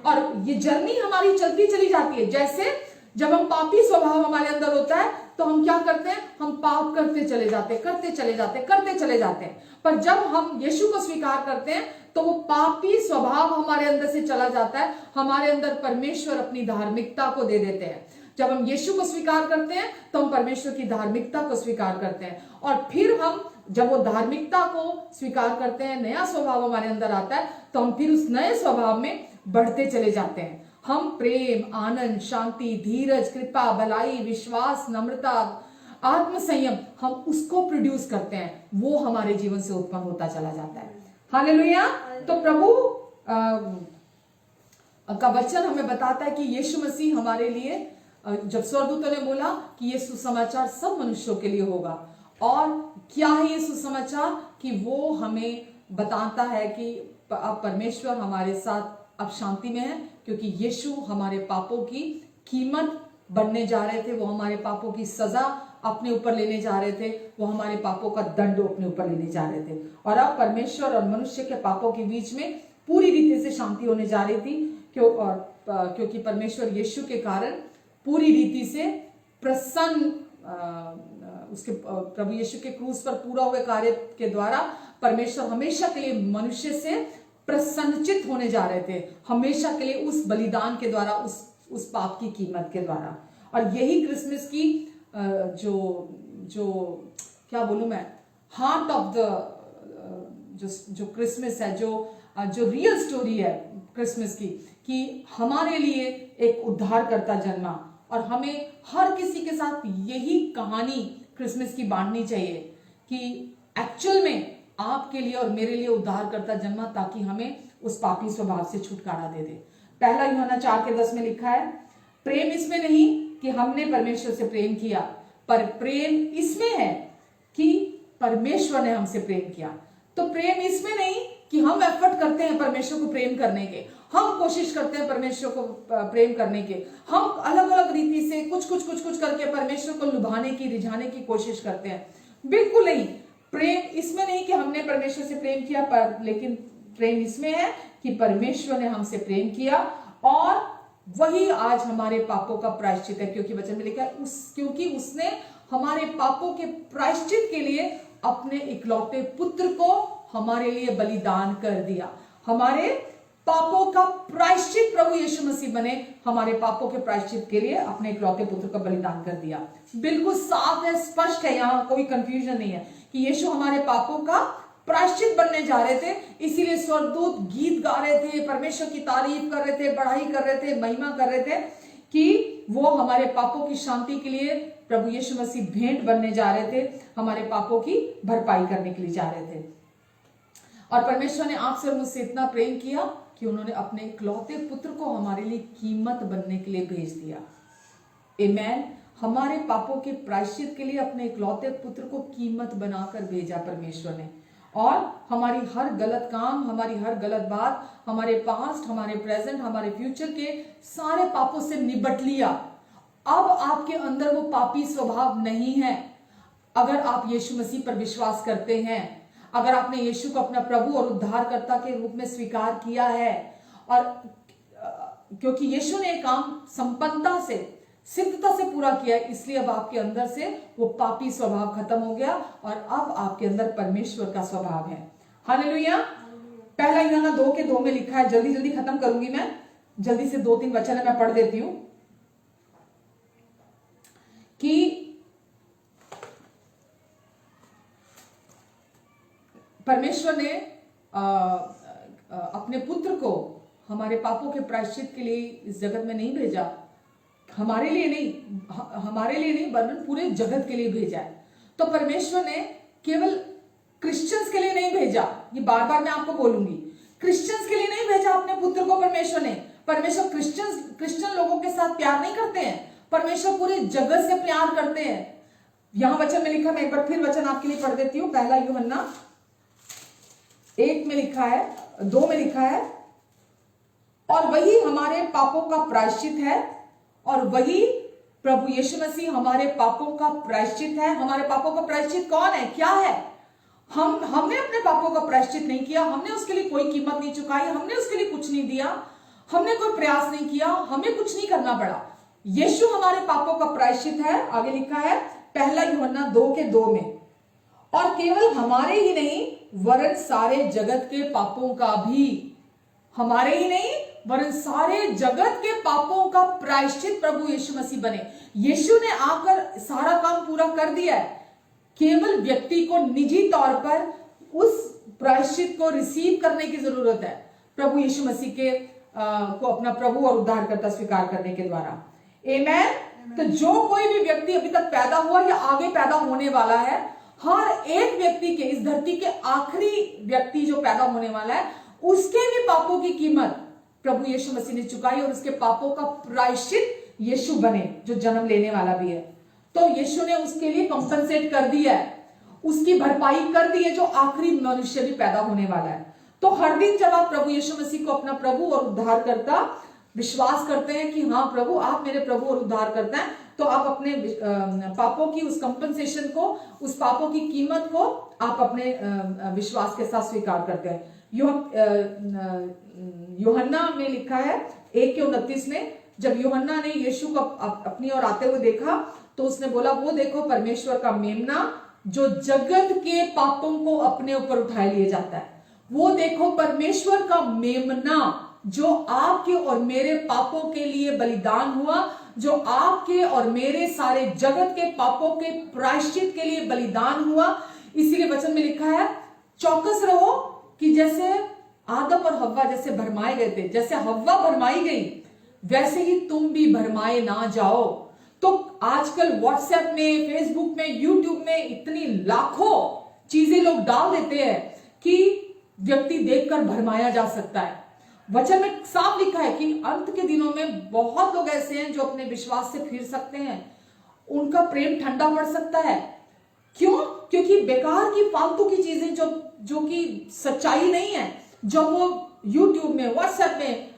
और ये जर्नी हमारी चलती चली जाती है। जैसे जब हम पापी स्वभाव हमारे अंदर होता है तो तो हम क्या करते हैं, हम पाप करते चले जाते करते चले जाते हैं। पर जब हम यीशु को स्वीकार करते हैं तो वो पापी स्वभाव हमारे अंदर से चला जाता है, हमारे अंदर परमेश्वर अपनी धार्मिकता को दे देते हैं। जब हम यीशु को स्वीकार करते हैं तो हम परमेश्वर की धार्मिकता को स्वीकार करते हैं, और फिर हम जब वो धार्मिकता को स्वीकार करते हैं, नया स्वभाव हमारे अंदर आता है, तो हम फिर उस नए स्वभाव में बढ़ते चले जाते हैं। हम प्रेम, आनंद, शांति, धीरज, कृपा, भलाई, विश्वास, नम्रता, आत्म संयम, हम उसको प्रोड्यूस करते हैं, वो हमारे जीवन से उत्पन्न होता चला जाता है। हालेलुया। तो प्रभु का वचन हमें बताता है कि यीशु मसीह हमारे लिए, जब स्वर्गदूतों ने बोला कि ये सुसमाचार सब मनुष्यों के लिए होगा, और क्या है ये सुसमाचार, कि वो हमें बताता है कि अब परमेश्वर हमारे साथ अब शांति में है, क्योंकि यीशु हमारे पापों की कीमत बनने जा रहे थे, वो हमारे पापों की सजा अपने ऊपर लेने जा रहे थे, वो हमारे पापों का दंड अपने ऊपर लेने जा रहे थे, और अब परमेश्वर और मनुष्य के पापों के बीच में पूरी रीति से शांति होने जा रही थी, क्योंकि परमेश्वर यीशु के कारण पूरी रीति से प्रसन्न, उसके प्रभु यीशु के क्रूस पर पूरा हुए कार्य के द्वारा परमेश्वर हमेशा के लिए मनुष्य से प्रसन्नचित होने जा रहे थे, हमेशा के लिए उस बलिदान के द्वारा, उस पाप की कीमत के द्वारा। और यही क्रिसमस की जो क्या बोलूं मैं, हार्ट ऑफ द जो क्रिसमस है, जो रियल स्टोरी है क्रिसमस की, कि हमारे लिए एक उद्धारकर्ता जन्मा, और हमें हर किसी के साथ यही कहानी क्रिसमस की बांटनी चाहिए कि एक्चुअल में आपके लिए और मेरे लिए उद्धारकर्ता जन्मा, ताकि हमें उस पापी स्वभाव से छुटकारा दे दे। पहला यूहन्ना 4:10 में लिखा है, प्रेम इसमें नहीं कि हमने परमेश्वर से प्रेम किया, पर प्रेम इसमें है कि परमेश्वर ने हमसे प्रेम किया। तो प्रेम इसमें नहीं कि हम एफर्ट करते हैं परमेश्वर को प्रेम करने के, हम कोशिश करते हैं परमेश्वर को प्रेम करने के, हम अलग अलग रीति से कुछ करके परमेश्वर को लुभाने की, रिझाने की कोशिश करते हैं। बिल्कुल नहीं। प्रेम इसमें नहीं कि हमने परमेश्वर से प्रेम किया, पर लेकिन प्रेम इसमें है कि परमेश्वर ने हमसे प्रेम किया, और वही आज हमारे पापों का प्रायश्चित है, क्योंकि वचन में लिखा है क्योंकि उसने हमारे पापों के प्रायश्चित के लिए अपने इकलौते पुत्र को हमारे लिए बलिदान कर दिया। हमारे पापों का प्रायश्चित प्रभु यीशु मसीह बने, हमारे पापों के प्रायश्चित के लिए अपने इकलौते पुत्र का बलिदान कर दिया। बिल्कुल साफ है, स्पष्ट है, यहाँ कोई कंफ्यूजन नहीं है कि यीशु हमारे पापों का प्रायश्चित बनने जा रहे थे। इसीलिए स्वर्गदूत गीत गा रहे थे, परमेश्वर की तारीफ कर रहे थे, बढ़ाई कर रहे थे, महिमा कर रहे थे कि वो हमारे पापों की शांति के लिए प्रभु यीशु मसीह भेंट बनने जा रहे थे, हमारे पापों की भरपाई करने के लिए जा रहे थे। और परमेश्वर ने आपसे और मुझसे इतना प्रेम किया कि उन्होंने अपने इकलौते पुत्र को हमारे लिए कीमत बनने के लिए भेज दिया। आमेन। हमारे पापों के प्रायश्चित के लिए अपने इकलौते पुत्र को कीमत बनाकर भेजा परमेश्वर ने, और हमारी हर गलत काम, हमारी हर गलत बात, हमारे पास्ट, हमारे प्रेजेंट, हमारे फ्यूचर के सारे पापों से निपट लिया। अब आपके अंदर वो पापी स्वभाव नहीं है। अगर आप यीशु मसीह पर विश्वास करते हैं, अगर आपने यीशु को अपना प्रभु और उद्धारकर्ता के रूप में स्वीकार किया है, और क्योंकि यीशु ने काम संपन्नता से, सिद्धता से पूरा किया, इसलिए अब आपके अंदर से वो पापी स्वभाव खत्म हो गया, और अब आपके अंदर परमेश्वर का स्वभाव है। हालेलुया। पहला यूहन्ना 2:2 में लिखा है, जल्दी खत्म करूंगी मैं, जल्दी से 2-3 वचन मैं पढ़ देती हूं, कि परमेश्वर ने अपने पुत्र को हमारे पापों के प्रायश्चित के लिए इस जगत में नहीं भेजा, हमारे लिए नहीं वरन पूरे जगत के लिए भेजा है। तो परमेश्वर ने केवल क्रिश्चियंस के लिए नहीं भेजा, ये बार बार मैं आपको बोलूंगी, क्रिश्चियंस के लिए नहीं भेजा अपने पुत्र को परमेश्वर ने। परमेश्वर क्रिश्चियन लोगों के साथ प्यार नहीं करते हैं, परमेश्वर पूरे जगत से प्यार करते हैं। यहां वचन में लिखा, मैं एक बार फिर वचन आपके लिए पढ़ देती हूं। पहला यूहन्ना 1 में लिखा है, 2 में लिखा है, और वही हमारे पापों का प्रायश्चित है, और वही प्रभु यीशु मसीह हमारे पापों का प्रायश्चित है। हमारे पापों का प्रायश्चित कौन है, क्या है? हमने अपने पापों का प्रायश्चित नहीं किया, हमने उसके लिए कोई कीमत नहीं चुकाई, हमने उसके लिए कुछ नहीं दिया, हमने कोई प्रयास नहीं किया, हमें कुछ नहीं करना पड़ा। यीशु हमारे पापों का प्रायश्चित है, आगे लिखा है पहला यूहन्ना 2:2 में, और केवल हमारे ही नहीं वरन सारे जगत के पापों का भी, हमारे ही नहीं वरन सारे जगत के पापों का प्रायश्चित प्रभु यीशु मसीह बने। यीशु ने आकर सारा काम पूरा कर दिया है, केवल व्यक्ति को निजी तौर पर उस प्रायश्चित को रिसीव करने की जरूरत है, प्रभु यीशु मसीह के को अपना प्रभु और उद्धारकर्ता स्वीकार करने के द्वारा। आमेन। तो जो कोई भी व्यक्ति अभी तक पैदा हुआ या आगे पैदा होने वाला है, हर एक व्यक्ति के, इस धरती के आखिरी व्यक्ति जो पैदा होने वाला है, उसके भी पापों की कीमत प्रभु यीशु मसीह ने चुकाई और उसके पापों का प्रायश्चित यीशु बने, जो जन्म लेने वाला भी है। तो यीशु ने उसके लिए कंपनसेट कर दिया है, उसकी भरपाई कर दी है, जो आखिरी मनुष्य भी पैदा होने वाला है। तो हर दिन जब आप प्रभु यीशु मसीह को अपना प्रभु और उद्धारकर्ता विश्वास करते हैं कि हाँ प्रभु आप मेरे प्रभु और उद्धारकर्ता हैं, तो आप अपने पापों की उस कंपनसेशन को, उस पापों की कीमत को आप अपने विश्वास के साथ स्वीकार करते हैं। यूहन्ना में लिखा है 1:29 में, जब यूहन्ना ने यीशु को अपनी ओर आते हुए देखा तो उसने बोला, वो देखो परमेश्वर का मेमना जो जगत के पापों को अपने ऊपर उठाए लिए जाता है। वो देखो परमेश्वर का मेमना जो आपके और मेरे पापों के लिए बलिदान हुआ, जो आपके और मेरे सारे जगत के पापों के प्रायश्चित के लिए बलिदान हुआ। इसीलिए वचन में लिखा है, चौकस रहो कि जैसे आदम और हव्वा जैसे भरमाए गए थे, जैसे हव्वा भरमाई गई वैसे ही तुम भी भरमाए ना जाओ। तो आजकल व्हाट्सएप में, फेसबुक में, यूट्यूब में इतनी लाखों चीजें लोग डाल देते हैं कि व्यक्ति देखकर भरमाया जा सकता है। वचन में साफ लिखा है कि अंत के दिनों में बहुत लोग ऐसे हैं जो अपने विश्वास से फिर सकते हैं, उनका प्रेम ठंडा पड़ सकता है। क्यों? क्योंकि बेकार की फालतू की चीजें जो कि सच्चाई नहीं है, जब वो यूट्यूब में, व्हाट्सएप में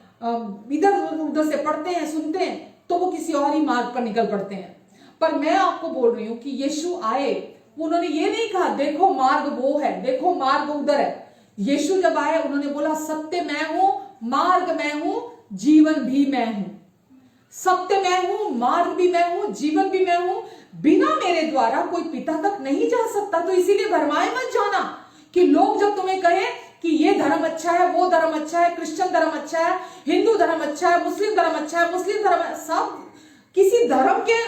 इधर उधर से पढ़ते हैं, सुनते हैं, तो वो किसी और ही मार्ग पर निकल पड़ते हैं। पर मैं आपको बोल रही हूं कि यीशु आए, उन्होंने ये नहीं कहा देखो मार्ग वो है, देखो मार्ग उधर है। यीशु जब आए उन्होंने बोला सत्य मैं हूं, मार्ग मैं हूं, जीवन भी मैं हूं। सत्य मैं हूं, मार्ग भी मैं हूं, जीवन भी मैं हूं। बिना मेरे द्वारा कोई पिता तक नहीं जा सकता। तो इसीलिए भरमाए मत जाना कि लोग जब तुम्हें कहे कि ये धर्म अच्छा है, वो धर्म अच्छा है, क्रिश्चियन धर्म अच्छा है, हिंदू धर्म अच्छा है, मुस्लिम धर्म अच्छा है, मुस्लिम धर्म, सब किसी धर्म के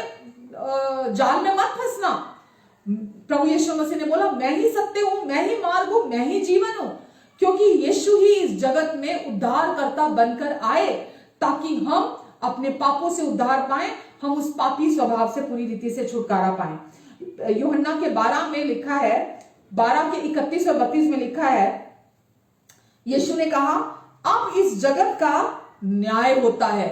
जाल में मत फंसना। प्रभु यीशु मसीह ने बोला मैं ही सत्य हूं, मैं ही मार्ग हूं, मैं ही जीवन हूं। क्योंकि यीशु ही इस जगत में उद्धारकर्ता बनकर आए ताकि हम अपने पापों से उद्धार पाएं, हम उस पापी स्वभाव से पूरी रीति से छुटकारा पाएं। यूहन्ना के 12 में लिखा है, 12 के 31 और 32 में लिखा है, यीशु ने कहा अब इस जगत का न्याय होता है।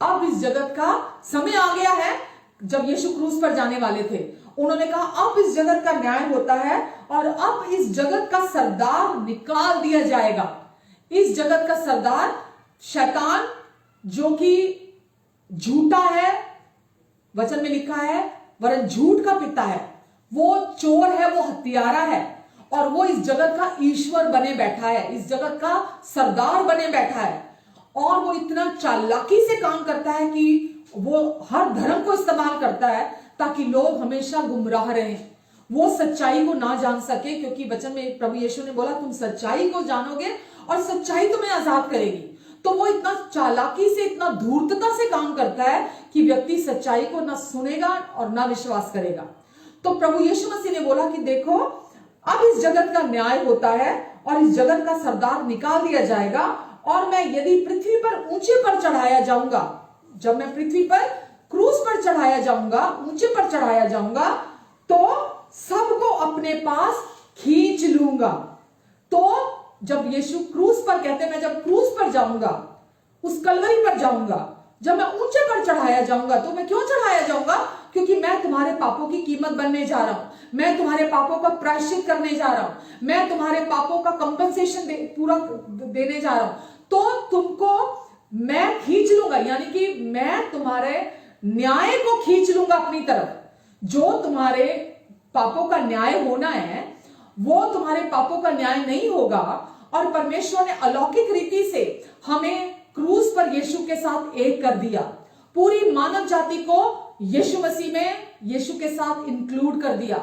अब इस जगत का समय आ गया है। जब यीशु क्रूस पर जाने वाले थे उन्होंने कहा अब इस जगत का न्याय होता है और अब इस जगत का सरदार निकाल दिया जाएगा। इस जगत का सरदार शैतान जो कि झूठा है, वचन में लिखा है वरन झूठ का पिता है, वो चोर है, वो हत्यारा है और वो इस जगत का ईश्वर बने बैठा है, इस जगत का सरदार बने बैठा है। और वो इतना चालाकी से काम करता है कि वो हर धर्म को इस्तेमाल करता है ताकि लोग हमेशा गुमराह रहें, वो सच्चाई को ना जान सके। क्योंकि वचन में प्रभु यीशु ने बोला तुम सच्चाई को जानोगे और सच्चाई तुम्हें आजाद करेगी। तो वो इतना चालाकी से, इतना धूर्तता से काम करता है कि व्यक्ति सच्चाई को ना सुनेगा और ना विश्वास करेगा। तो प्रभु यीशु मसीह ने बोला कि देखो अब इस जगत का न्याय होता है और इस जगत का सरदार निकाल दिया जाएगा और मैं यदि पृथ्वी पर ऊंचे पर चढ़ाया जाऊंगा, जब मैं पृथ्वी पर क्रूस पर चढ़ाया जाऊंगा, ऊंचे पर चढ़ाया जाऊंगा, तो सबको अपने पास खींच लूंगा। तो जब यीशु क्रूस पर कहते हैं मैं जब क्रूस पर जाऊंगा, उस कलवरी पर जाऊंगा, जब मैं ऊंचे पर चढ़ाया जाऊंगा, तो मैं क्यों चढ़ाया जाऊंगा? क्योंकि मैं तुम्हारे पापों की कीमत बनने जा रहा हूं, मैं तुम्हारे पापों का प्रायश्चित करने जा रहा हूं, मैं तुम्हारे पापों का कंपनसेशन पूरा देने जा रहा हूं। तो तुमको मैं खींच लूंगा, यानी कि मैं तुम्हारे न्याय को खींच लूंगा अपनी तरफ। जो तुम्हारे पापों का न्याय होना है वो तुम्हारे पापों का न्याय नहीं होगा। और परमेश्वर ने अलौकिक रीति से हमें क्रूस पर यीशु के साथ एक कर दिया। पूरी मानव जाति को यीशु मसीह में यीशु के साथ इंक्लूड कर दिया।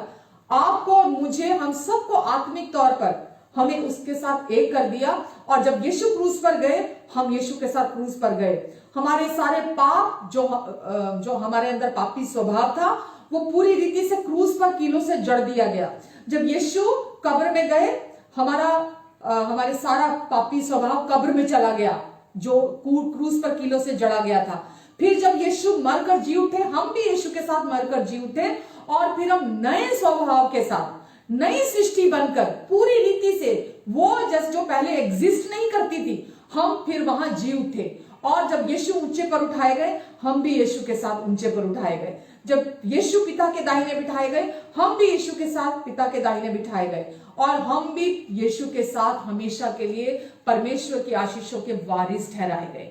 आपको और मुझे, हम सबको आत्मिक तौर पर हमें उसके साथ एक कर दिया। और जब यीशु क्रूस पर गए, हम यीशु के साथ क्रूस पर गए। हमारे सारे पाप जो हमारे अंदर पापी स्वभाव था, वो पूरी रीति से क्रूस पर कीलों से जड़ दिया गया। जब यीशु कब्र में गए, हमारे सारा पापी स्वभाव कब्र में चला गया, जो क्रूस पर कीलों से जड़ा गया था। फिर जब यीशु मरकर जी उठे, हम भी यीशु के साथ मरकर जी उठे, और फिर हम नए स्वभाव के साथ नई सृष्टि बनकर पूरी रीति से वो जो पहले एग्जिस्ट नहीं करती थी, हम फिर वहां जी उठे। और जब यीशु ऊंचे पर उठाए गए, हम भी यीशु के साथ ऊंचे पर उठाए गए। जब यीशु पिता के दाहिने बिठाए गए, हम भी यीशु के साथ पिता के दाहिने बिठाए गए, और हम भी यीशु के साथ हमेशा के लिए परमेश्वर की आशीषों के वारिस ठहराए गए।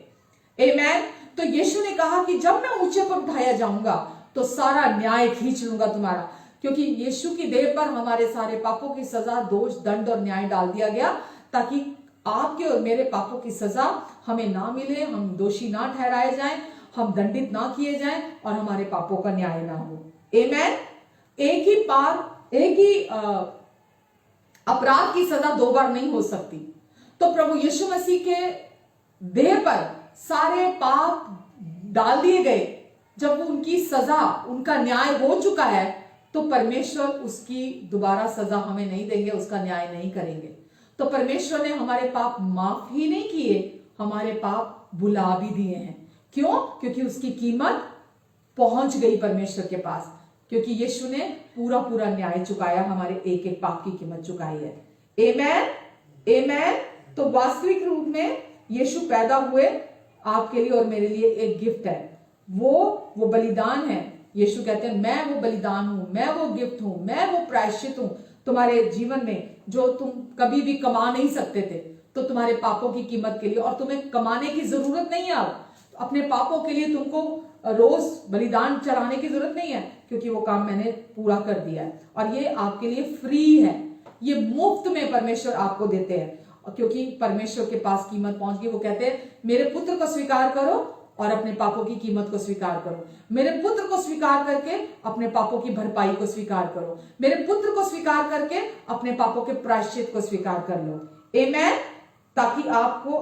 आमेन। तो यीशु ने कहा कि जब मैं ऊंचे पर उठाया जाऊंगा तो सारा न्याय खींच लूंगा तुम्हारा, क्योंकि यीशु की देह पर हमारे सारे पापों की सजा, दोष, दंड और न्याय डाल दिया गया, ताकि आपके और मेरे पापों की सजा हमें ना मिले, हम दोषी ना ठहराए जाएं, हम दंडित ना किए जाएं, और हमारे पापों का न्याय ना हो। आमेन। एक ही अपराध की सजा दो बार नहीं हो सकती। तो प्रभु यीशु मसीह के देह पर सारे पाप डाल दिए गए। जब वो उनकी सजा, उनका न्याय हो चुका है, तो परमेश्वर उसकी दोबारा सजा हमें नहीं देंगे, उसका न्याय नहीं करेंगे। तो परमेश्वर ने हमारे पाप माफ ही नहीं किए, हमारे पाप बुला भी दिए हैं। क्यों? क्योंकि उसकी कीमत पहुंच गई परमेश्वर के पास, क्योंकि यीशु ने पूरा पूरा न्याय चुकाया, हमारे एक एक पाप की कीमत चुकाई है। आमेन, आमेन। तो वास्तविक रूप में यीशु पैदा हुए आपके लिए और मेरे लिए एक गिफ्ट है। वो बलिदान है। यीशु कहते हैं, मैं वो बलिदान हूं, मैं वो गिफ्ट हूं, मैं वो प्रायश्चित हूं तुम्हारे जीवन में, जो तुम कभी भी कमा नहीं सकते थे। तो तुम्हारे पापों की कीमत के लिए, और तुम्हें कमाने की जरूरत नहीं है। अपने पापों के लिए तुमको रोज बलिदान चढ़ाने की जरूरत नहीं है, क्योंकि वो काम मैंने पूरा कर दिया है, और ये आपके लिए फ्री है। ये मुफ्त में परमेश्वर आपको देते हैं, क्योंकि परमेश्वर के पास कीमत पहुंच गई। वो कहते हैं, मेरे पुत्र को स्वीकार करो और अपने पापों की कीमत को स्वीकार करो। मेरे पुत्र को स्वीकार करके अपने पापों की भरपाई को स्वीकार करो। मेरे पुत्र को स्वीकार करके अपने पापों के प्रायश्चित को स्वीकार कर लो। आमेन। ताकि आपको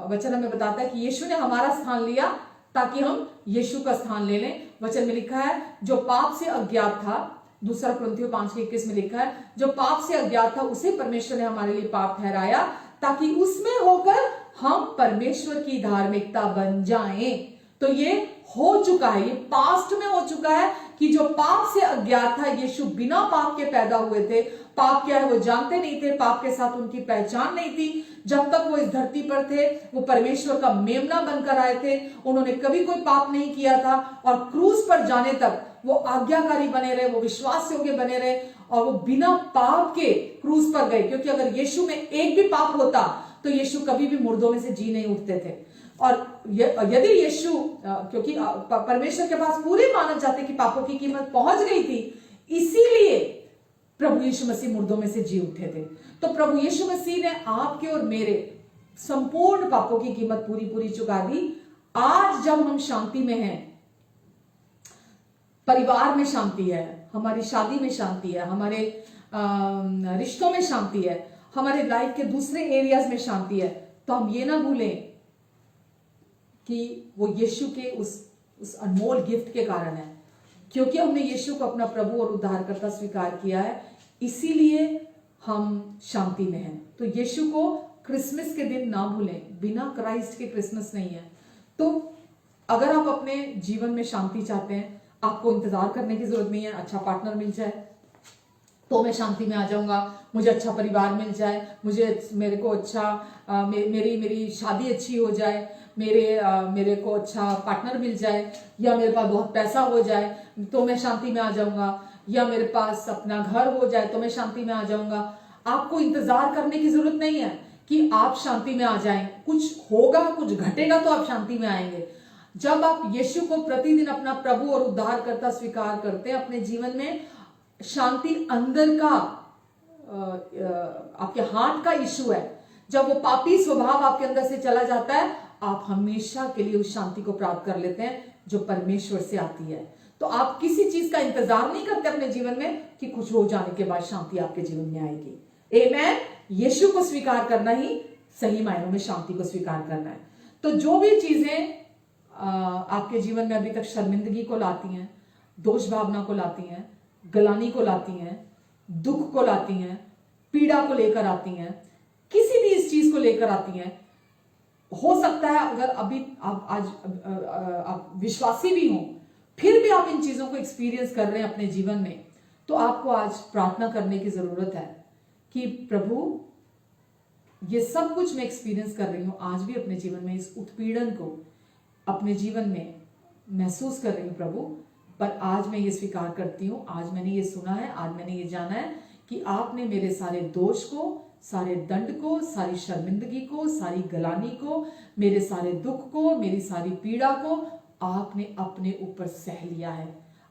वचन में बताता है कि यीशु ने हमारा स्थान लिया, ताकि हम यीशु का स्थान ले लें। वचन में लिखा है, जो पाप से अज्ञात था, 2 कुरिन्थियों 5:21 में लिखा है, जो पाप से अज्ञात था उसे परमेश्वर ने हमारे लिए पाप ठहराया, ताकि उसमें होकर हम परमेश्वर की धार्मिकता बन जाएं। तो ये हो चुका है, ये पास्ट में हो चुका है कि जो पाप से अज्ञात था, यीशु बिना पाप के पैदा हुए थे। पाप क्या है वो जानते नहीं थे, पाप के साथ उनकी पहचान नहीं थी। जब तक वो इस धरती पर थे, वो परमेश्वर का मेमना बनकर आए थे। उन्होंने कभी कोई पाप नहीं किया था, और क्रूस पर जाने तक वो आज्ञाकारी बने रहे, वो विश्वास योग्य बने रहे, और वो बिना पाप के क्रूस पर गए। क्योंकि अगर यीशु में एक भी पाप होता तो यीशु कभी भी मुर्दों में से जी नहीं उठते थे। और यदि यीशु, क्योंकि परमेश्वर के पास पूरी मानव जाति की पापों की कीमत पहुंच गई थी, इसीलिए प्रभु यीशु मसीह मुर्दों में से जी उठे थे। तो प्रभु यीशु मसीह ने आपके और मेरे संपूर्ण पापों की कीमत पूरी पूरी चुका दी। आज जब हम शांति में हैं, परिवार में शांति है, हमारी शादी में शांति है, हमारे रिश्तों में शांति है, हमारे लाइफ के दूसरे एरियाज में शांति है, तो हम ये ना भूलें कि वो यीशु के उस अनमोल गिफ्ट के कारण है। क्योंकि हमने यीशु को अपना प्रभु और उद्धारकर्ता स्वीकार किया है, इसीलिए हम शांति में हैं। तो यीशु को क्रिसमस के दिन ना भूलें, बिना क्राइस्ट के क्रिसमस नहीं है। तो अगर आप अपने जीवन में शांति चाहते हैं, आपको इंतजार करने की जरूरत नहीं है। अच्छा पार्टनर मिल जाए तो मैं शांति में आ जाऊंगा, मुझे अच्छा परिवार मिल जाए, मेरे को अच्छा मेरी शादी अच्छी हो जाए, मेरे को अच्छा पार्टनर मिल जाए, या मेरे पास बहुत पैसा हो जाए तो मैं शांति में आ जाऊंगा, या मेरे पास अपना घर हो जाए तो मैं शांति में आ जाऊंगा। आपको इंतजार करने की जरूरत नहीं है कि आप शांति में आ जाएं। कुछ होगा, कुछ घटेगा तो आप शांति में आएंगे। जब आप यीशु को प्रतिदिन अपना प्रभु और उद्धारकर्ता स्वीकार करते हैं, अपने जीवन में शांति अंदर का आपके हार्ट का इशू है। जब वो पापी स्वभाव आपके अंदर से चला जाता है, आप हमेशा के लिए उस शांति को प्राप्त कर लेते हैं जो परमेश्वर से आती है। तो आप किसी चीज का इंतजार नहीं करते अपने जीवन में कि कुछ हो जाने के बाद शांति आपके जीवन में आएगी। आमेन। यीशु को स्वीकार करना ही सही मायनों में शांति को स्वीकार करना है। तो जो भी चीजें आपके जीवन में अभी तक शर्मिंदगी को लाती हैं, दोष भावना को लाती हैं, गलानी को लाती हैं, दुख को लाती हैं, पीड़ा को लेकर आती हैं, किसी भी इस चीज को लेकर आती हैं, हो सकता है अगर अभी आप विश्वासी भी हो फिर भी आप इन चीजों को एक्सपीरियंस कर रहे हैं अपने जीवन में, तो आपको आज प्रार्थना करने की जरूरत है कि प्रभु ये सब कुछ मैं एक्सपीरियंस कर रही हूं, आज भी अपने जीवन में इस उत्पीड़न को अपने जीवन में महसूस कर रही हूं प्रभु, पर आज मैं ये स्वीकार करती हूं, आज मैंने ये सुना है, आज मैंने ये जाना है कि आपने मेरे सारे दोष को, सारे दंड को, सारी शर्मिंदगी को, सारी गलानी को, मेरे सारे दुख को, मेरी सारी पीड़ा को आपने अपने ऊपर सह लिया है,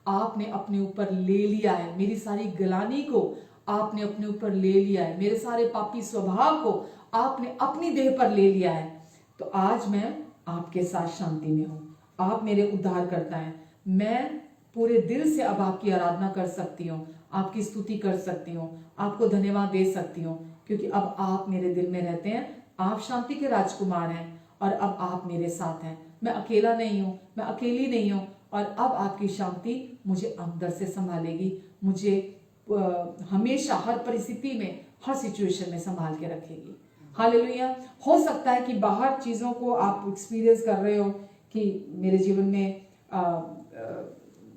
आपने अपने ऊपर ले लिया है, मेरी सारी गलानी को आपने अपने ऊपर ले लिया है, मेरे सारे पापी स्वभाव को आपने अपनी देह पर ले लिया है। तो आज मैं आपके साथ शांति में हूं, आप मेरे उद्धार करता है, मैं पूरे दिल से अब आपकी आराधना कर सकती हूँ, आपकी स्तुति कर सकती हूँ, आपको धन्यवाद दे सकती हूँ, क्योंकि अब आप मेरे दिल में रहते हैं, आप शांति के राजकुमार हैं और अब आप मेरे साथ हैं। मैं अकेला नहीं हूं, मैं अकेली नहीं हूं, और अब आपकी शांति मुझे अंदर से संभालेगी, मुझे हमेशा हर परिस्थिति में, हर सिचुएशन में संभाल के रखेगी। हालेलुया। हो सकता है कि बाहर चीजों को आप एक्सपीरियंस कर रहे हो कि मेरे जीवन में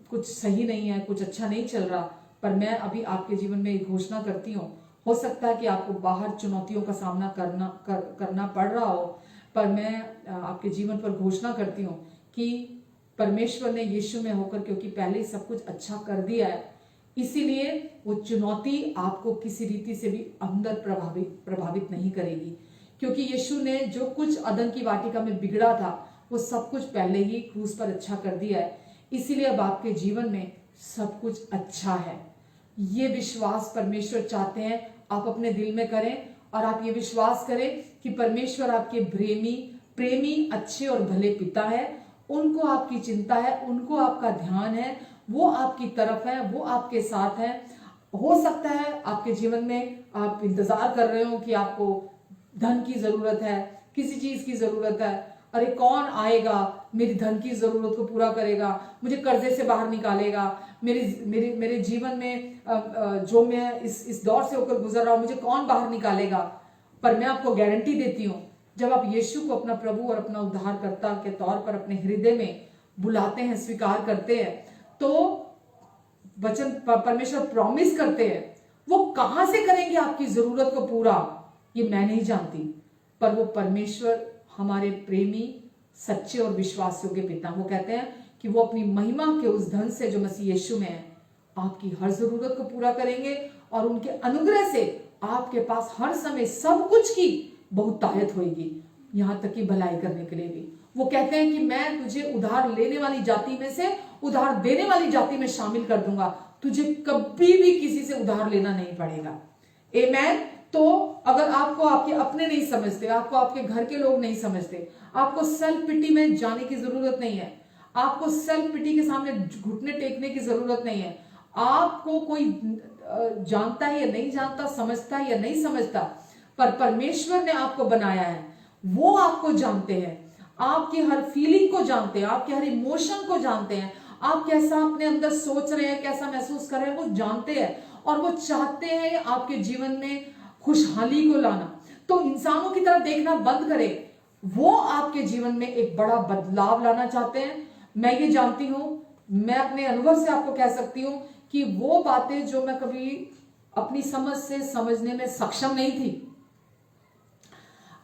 कुछ सही नहीं है, कुछ अच्छा नहीं चल रहा, पर मैं अभी आपके जीवन में एक घोषणा करती हूँ। हो सकता है कि आपको बाहर चुनौतियों का सामना करना पड़ रहा हो, पर मैं आपके जीवन पर घोषणा करती हूँ कि परमेश्वर ने यीशु में होकर, क्योंकि पहले ही सब कुछ अच्छा कर दिया है, इसीलिए वो चुनौती आपको किसी रीति से भी अंदर प्रभावित नहीं करेगी, क्योंकि यीशु ने जो कुछ अदन की वाटिका में बिगड़ा था वो सब कुछ पहले ही क्रूस पर अच्छा कर दिया है। इसीलिए अब आपके जीवन में सब कुछ अच्छा है। ये विश्वास परमेश्वर चाहते हैं आप अपने दिल में करें, और आप ये विश्वास करें कि परमेश्वर आपके प्रेमी अच्छे और भले पिता है, उनको आपकी चिंता है, उनको आपका ध्यान है, वो आपकी तरफ है, वो आपके साथ है। हो सकता है आपके जीवन में आप इंतजार कर रहे हो कि आपको धन की जरूरत है, किसी चीज की जरूरत है, अरे कौन आएगा मेरी धन की जरूरत को पूरा करेगा, मुझे कर्जे से बाहर निकालेगा, मेरे जीवन में जो मैं इस दौर से होकर गुजर रहा हूं मुझे कौन बाहर निकालेगा। पर मैं आपको गारंटी देती हूं, जब आप यीशु को अपना प्रभु और अपना उद्धारकर्ता के तौर पर अपने हृदय में बुलाते हैं, स्वीकार करते हैं, तो वचन परमेश्वर प्रॉमिस करते हैं, वो कहां से करेंगे आपकी जरूरत को पूरा ये मैं नहीं जानती, पर वो परमेश्वर हमारे प्रेमी सच्चे और विश्वास योग्य पिता, वो कहते हैं कि वो अपनी महिमा के उस धन से जो मसीह यीशु में है आपकी हर जरूरत को पूरा करेंगे, और उनके अनुग्रह से आपके पास हर समय सब कुछ की बहुतायत होगी, यहां तक कि भलाई करने के लिए भी। वो कहते हैं कि मैं तुझे उधार लेने वाली जाति में से उधार देने वाली जाति में शामिल कर दूंगा, तुझे कभी भी किसी से उधार लेना नहीं पड़ेगा। आमेन। तो अगर आपको आपके अपने नहीं समझते, आपको आपके घर के लोग नहीं समझते, आपको सेल्फ पिटी में जाने की जरूरत नहीं है, आपको सेल्फ पिटी के सामने घुटने टेकने की जरूरत नहीं है। आपको कोई जानता है या नहीं जानता, समझता है या नहीं समझता, पर परमेश्वर ने आपको बनाया है, वो आपको जानते हैं, आपकी हर फीलिंग को जानते हैं, आपके हर इमोशन को जानते हैं, आप कैसा अपने अंदर सोच रहे हैं, कैसा महसूस कर रहे हैं, वो जानते हैं, और वो चाहते हैं आपके जीवन में खुशहाली को लाना। तो इंसानों की तरफ देखना बंद करें, वो आपके जीवन में एक बड़ा बदलाव लाना चाहते हैं। मैं ये जानती हूं, मैं अपने अनुभव से आपको कह सकती हूं कि वो बातें जो मैं कभी अपनी समझ से समझने में सक्षम नहीं थी,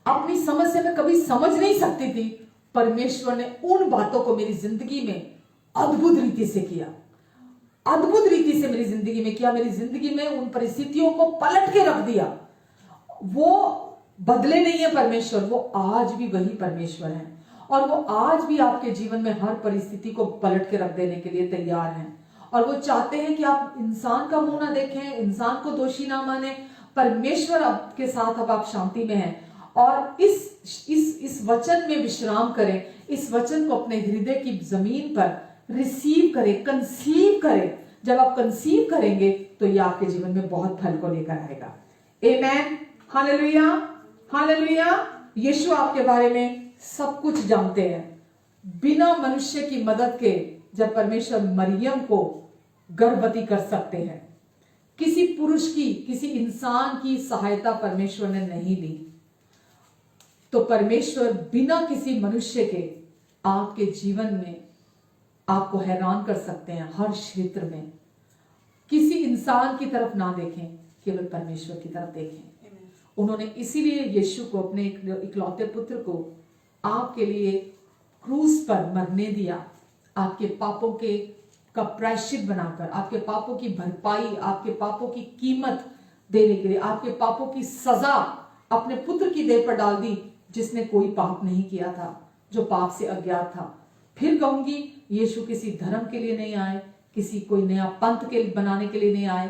अपनी समझ से मैं कभी समझ नहीं सकती थी, परमेश्वर ने उन बातों को मेरी जिंदगी में अद्भुत रीति से किया, अद्भुत रीति से मेरी जिंदगी में किया, मेरी जिंदगी में उन परिस्थितियों को पलट के रख दिया। वो बदले नहीं है परमेश्वर, वो आज भी वही परमेश्वर है, और वो आज भी आपके जीवन में हर परिस्थिति को पलट के रख देने के लिए तैयार हैं, और वो चाहते हैं कि आप इंसान का मुंह ना देखें, इंसान को दोषी ना माने, परमेश्वर आपके साथ अब आप शांति में हैं, और इस वचन में विश्राम करें, इस वचन को अपने हृदय की जमीन पर रिसीव करें, कंसीव करें। जब आप कंसीव करेंगे तो ये आपके जीवन में बहुत फल को लेकर आएगा। आमेन, हालेलुया, हालेलुया। यीशु आपके बारे में सब कुछ जानते हैं। बिना मनुष्य की मदद के जब परमेश्वर मरियम को गर्भवती कर सकते हैं, किसी पुरुष की, किसी इंसान की सहायता परमेश्वर ने नहीं ली, तो परमेश्वर बिना किसी मनुष्य के आपके जीवन में आपको हैरान कर सकते हैं। हर क्षेत्र में किसी इंसान की तरफ ना देखें, केवल परमेश्वर की तरफ देखें। उन्होंने इसीलिए यीशु को, अपने इकलौते पुत्र को आपके लिए क्रूस पर मरने दिया, आपके पापों के का प्रायश्चित बनाकर, आपके पापों की भरपाई, आपके पापों की कीमत देने के लिए, आपके पापों की सजा अपने पुत्र की देह पर डाल दी, जिसने कोई पाप नहीं किया था, जो पाप से अज्ञात था। फिर कहूंगी, यीशु किसी धर्म के लिए नहीं आए, किसी कोई नया पंथ के बनाने के लिए नहीं आए,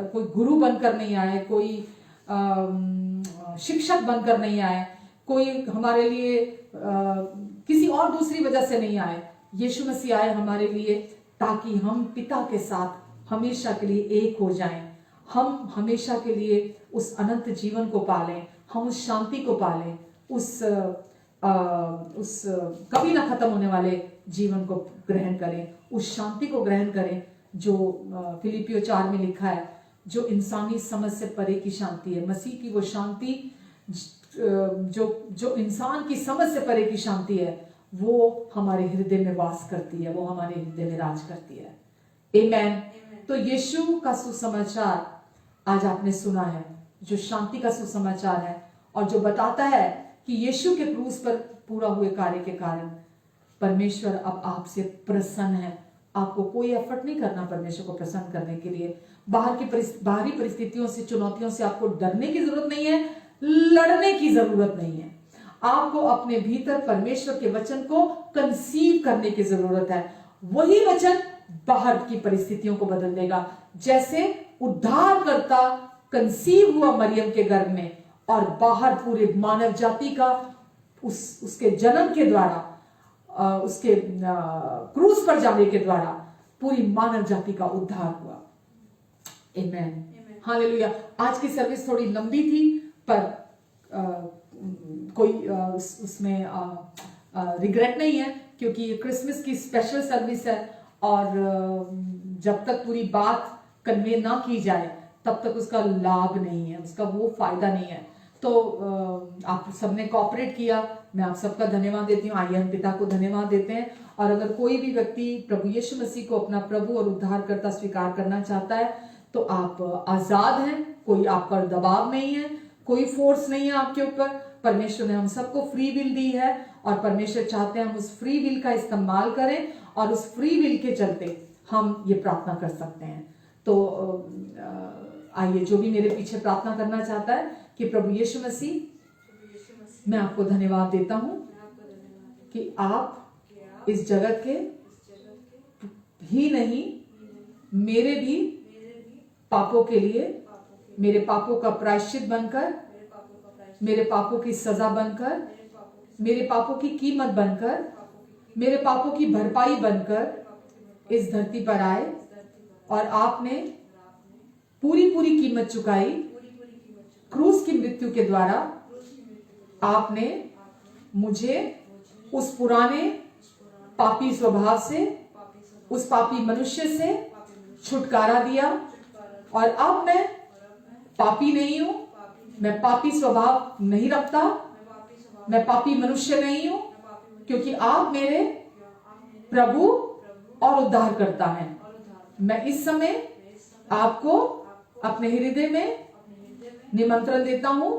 कोई गुरु बनकर नहीं आए, कोई शिक्षक बनकर नहीं आए, कोई हमारे लिए किसी और दूसरी वजह से नहीं आए। यीशु मसीह आए हमारे लिए ताकि हम पिता के साथ हमेशा के लिए एक हो जाएं, हम हमेशा के लिए उस अनंत जीवन को पालें, हम उस शांति को पालें, उस कभी ना खत्म होने वाले जीवन को ग्रहण करें, उस शांति को ग्रहण करें जो फिलिपियो 4 में लिखा है, जो इंसानी समझ से परे की शांति है। मसीह की वो शांति जो इंसान की समझ से परे की शांति है, वो हमारे हृदय में वास करती है, वो हमारे हृदय में राज करती है। आमेन। तो यीशु का सुसमाचार आज आपने सुना है, जो शांति का सुसमाचार है, और जो बताता है कि यीशु के क्रूस पर पूरा हुए कार्य के कारण परमेश्वर अब आपसे प्रसन्न है। आपको कोई एफर्ट नहीं करना परमेश्वर को प्रसन्न करने के लिए। बाहरी परिस्थितियों से, चुनौतियों से आपको डरने की जरूरत नहीं है, लड़ने की जरूरत नहीं है। आपको अपने भीतर परमेश्वर के वचन को कंसीव करने की जरूरत है। वही वचन बाहर की परिस्थितियों को बदल देगा। जैसे उद्धारकर्ता कंसीव हुआ मरियम के गर्भ में, और बाहर पूरे मानव जाति का उसके जन्म के द्वारा, उसके क्रूस पर जाने के द्वारा पूरी मानव जाति का उद्धार हुआ। आमेन, हालेलुया। आज की सर्विस थोड़ी लंबी थी, पर कोई उसमें रिग्रेट नहीं है, क्योंकि ये क्रिसमस की स्पेशल सर्विस है, और जब तक पूरी बात कन्वे ना की जाए तब तक उसका लाभ नहीं है, उसका वो फायदा नहीं है। तो आप सबने कोऑपरेट किया, मैं आप सबका धन्यवाद देती हूँ। आइए हम पिता को धन्यवाद देते हैं। और अगर कोई भी व्यक्ति प्रभु यीशु मसीह को अपना प्रभु और उद्धारकर्ता स्वीकार करना चाहता है, तो आप आजाद हैं, कोई आप पर दबाव नहीं है, कोई फोर्स नहीं है आपके ऊपर। परमेश्वर ने हम सबको फ्री विल दी है, और परमेश्वर चाहते हैं हम उस फ्री विल का इस्तेमाल करें, और उस फ्री विल के चलते हम ये प्रार्थना कर सकते हैं। तो आइए, जो भी मेरे पीछे प्रार्थना करना चाहता है कि प्रभु यीशु मसीह, मैं आपको धन्यवाद देता हूं कि आप इस जगत के ही नहीं, मेरे भी पापों के लिए, मेरे पापों का प्रायश्चित बनकर, मेरे पापों की सजा बनकर, मेरे पापों की कीमत बनकर, मेरे पापों की भरपाई बनकर इस धरती पर आए, और आपने पूरी कीमत चुकाई। क्रूस की मृत्यु के द्वारा आपने मुझे उस पुराने पापी स्वभाव से, उस पापी मनुष्य से छुटकारा दिया, और अब मैं पापी नहीं हूं, मैं पापी स्वभाव नहीं रखता, मैं पापी मनुष्य नहीं हूं, क्योंकि आप मेरे प्रभु और उद्धार करता हैं। मैं इस समय आपको अपने हृदय में निमंत्रण देता हूं,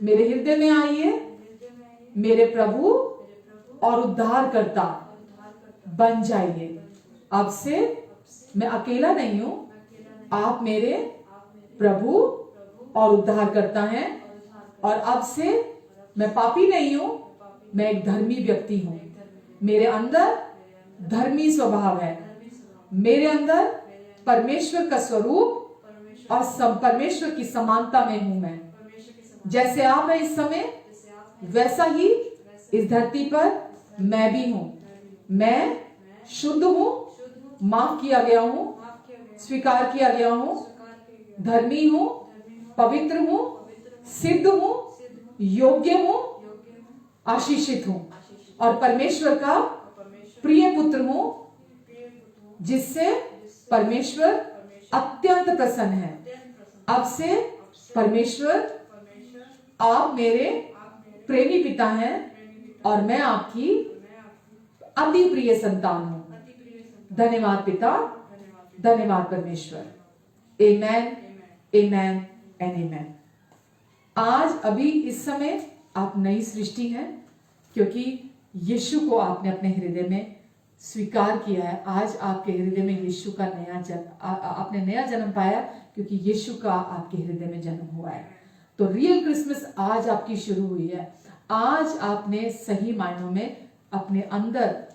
मेरे हृदय में आइए, मेरे प्रभु और उद्धार करता बन जाइए। अब से मैं अकेला नहीं हूं, आप मेरे प्रभु और उद्धार करता हैं, और अब से मैं पापी नहीं हूं, मैं एक धर्मी व्यक्ति हूं। मेरे अंदर धर्मी स्वभाव है, मेरे अंदर परमेश्वर का स्वरूप और परमेश्वर की समानता में हूं मैं। जैसे आप हैं इस समय, वैसा ही इस धरती पर मैं भी हूं। मैं शुद्ध हूं, माफ किया गया हूं, स्वीकार किया गया हूं, धर्मी हूं, पवित्र हूं, सिद्ध हूं, योग्य हूं, आशीषित हूं और परमेश्वर का प्रिय पुत्र हूं, जिससे परमेश्वर अत्यंत प्रसन्न है। अब से परमेश्वर, आप मेरे प्रेमी पिता हैं और मैं आपकी अति प्रिय संतान हूं। धन्यवाद पिता, धन्यवाद परमेश्वर। आमेन, आमेन एंड आमेन। आज अभी इस समय आप नई सृष्टि हैं, क्योंकि यीशु को आपने अपने हृदय में स्वीकार किया है। आज आपके हृदय में यीशु का नया जन्म, आपने नया जन्म पाया, क्योंकि यीशु का आपके हृदय में जन्म हुआ है। तो रियल क्रिसमस आज आपकी शुरू हुई है। आज आपने सही मायनों में अपने अंदर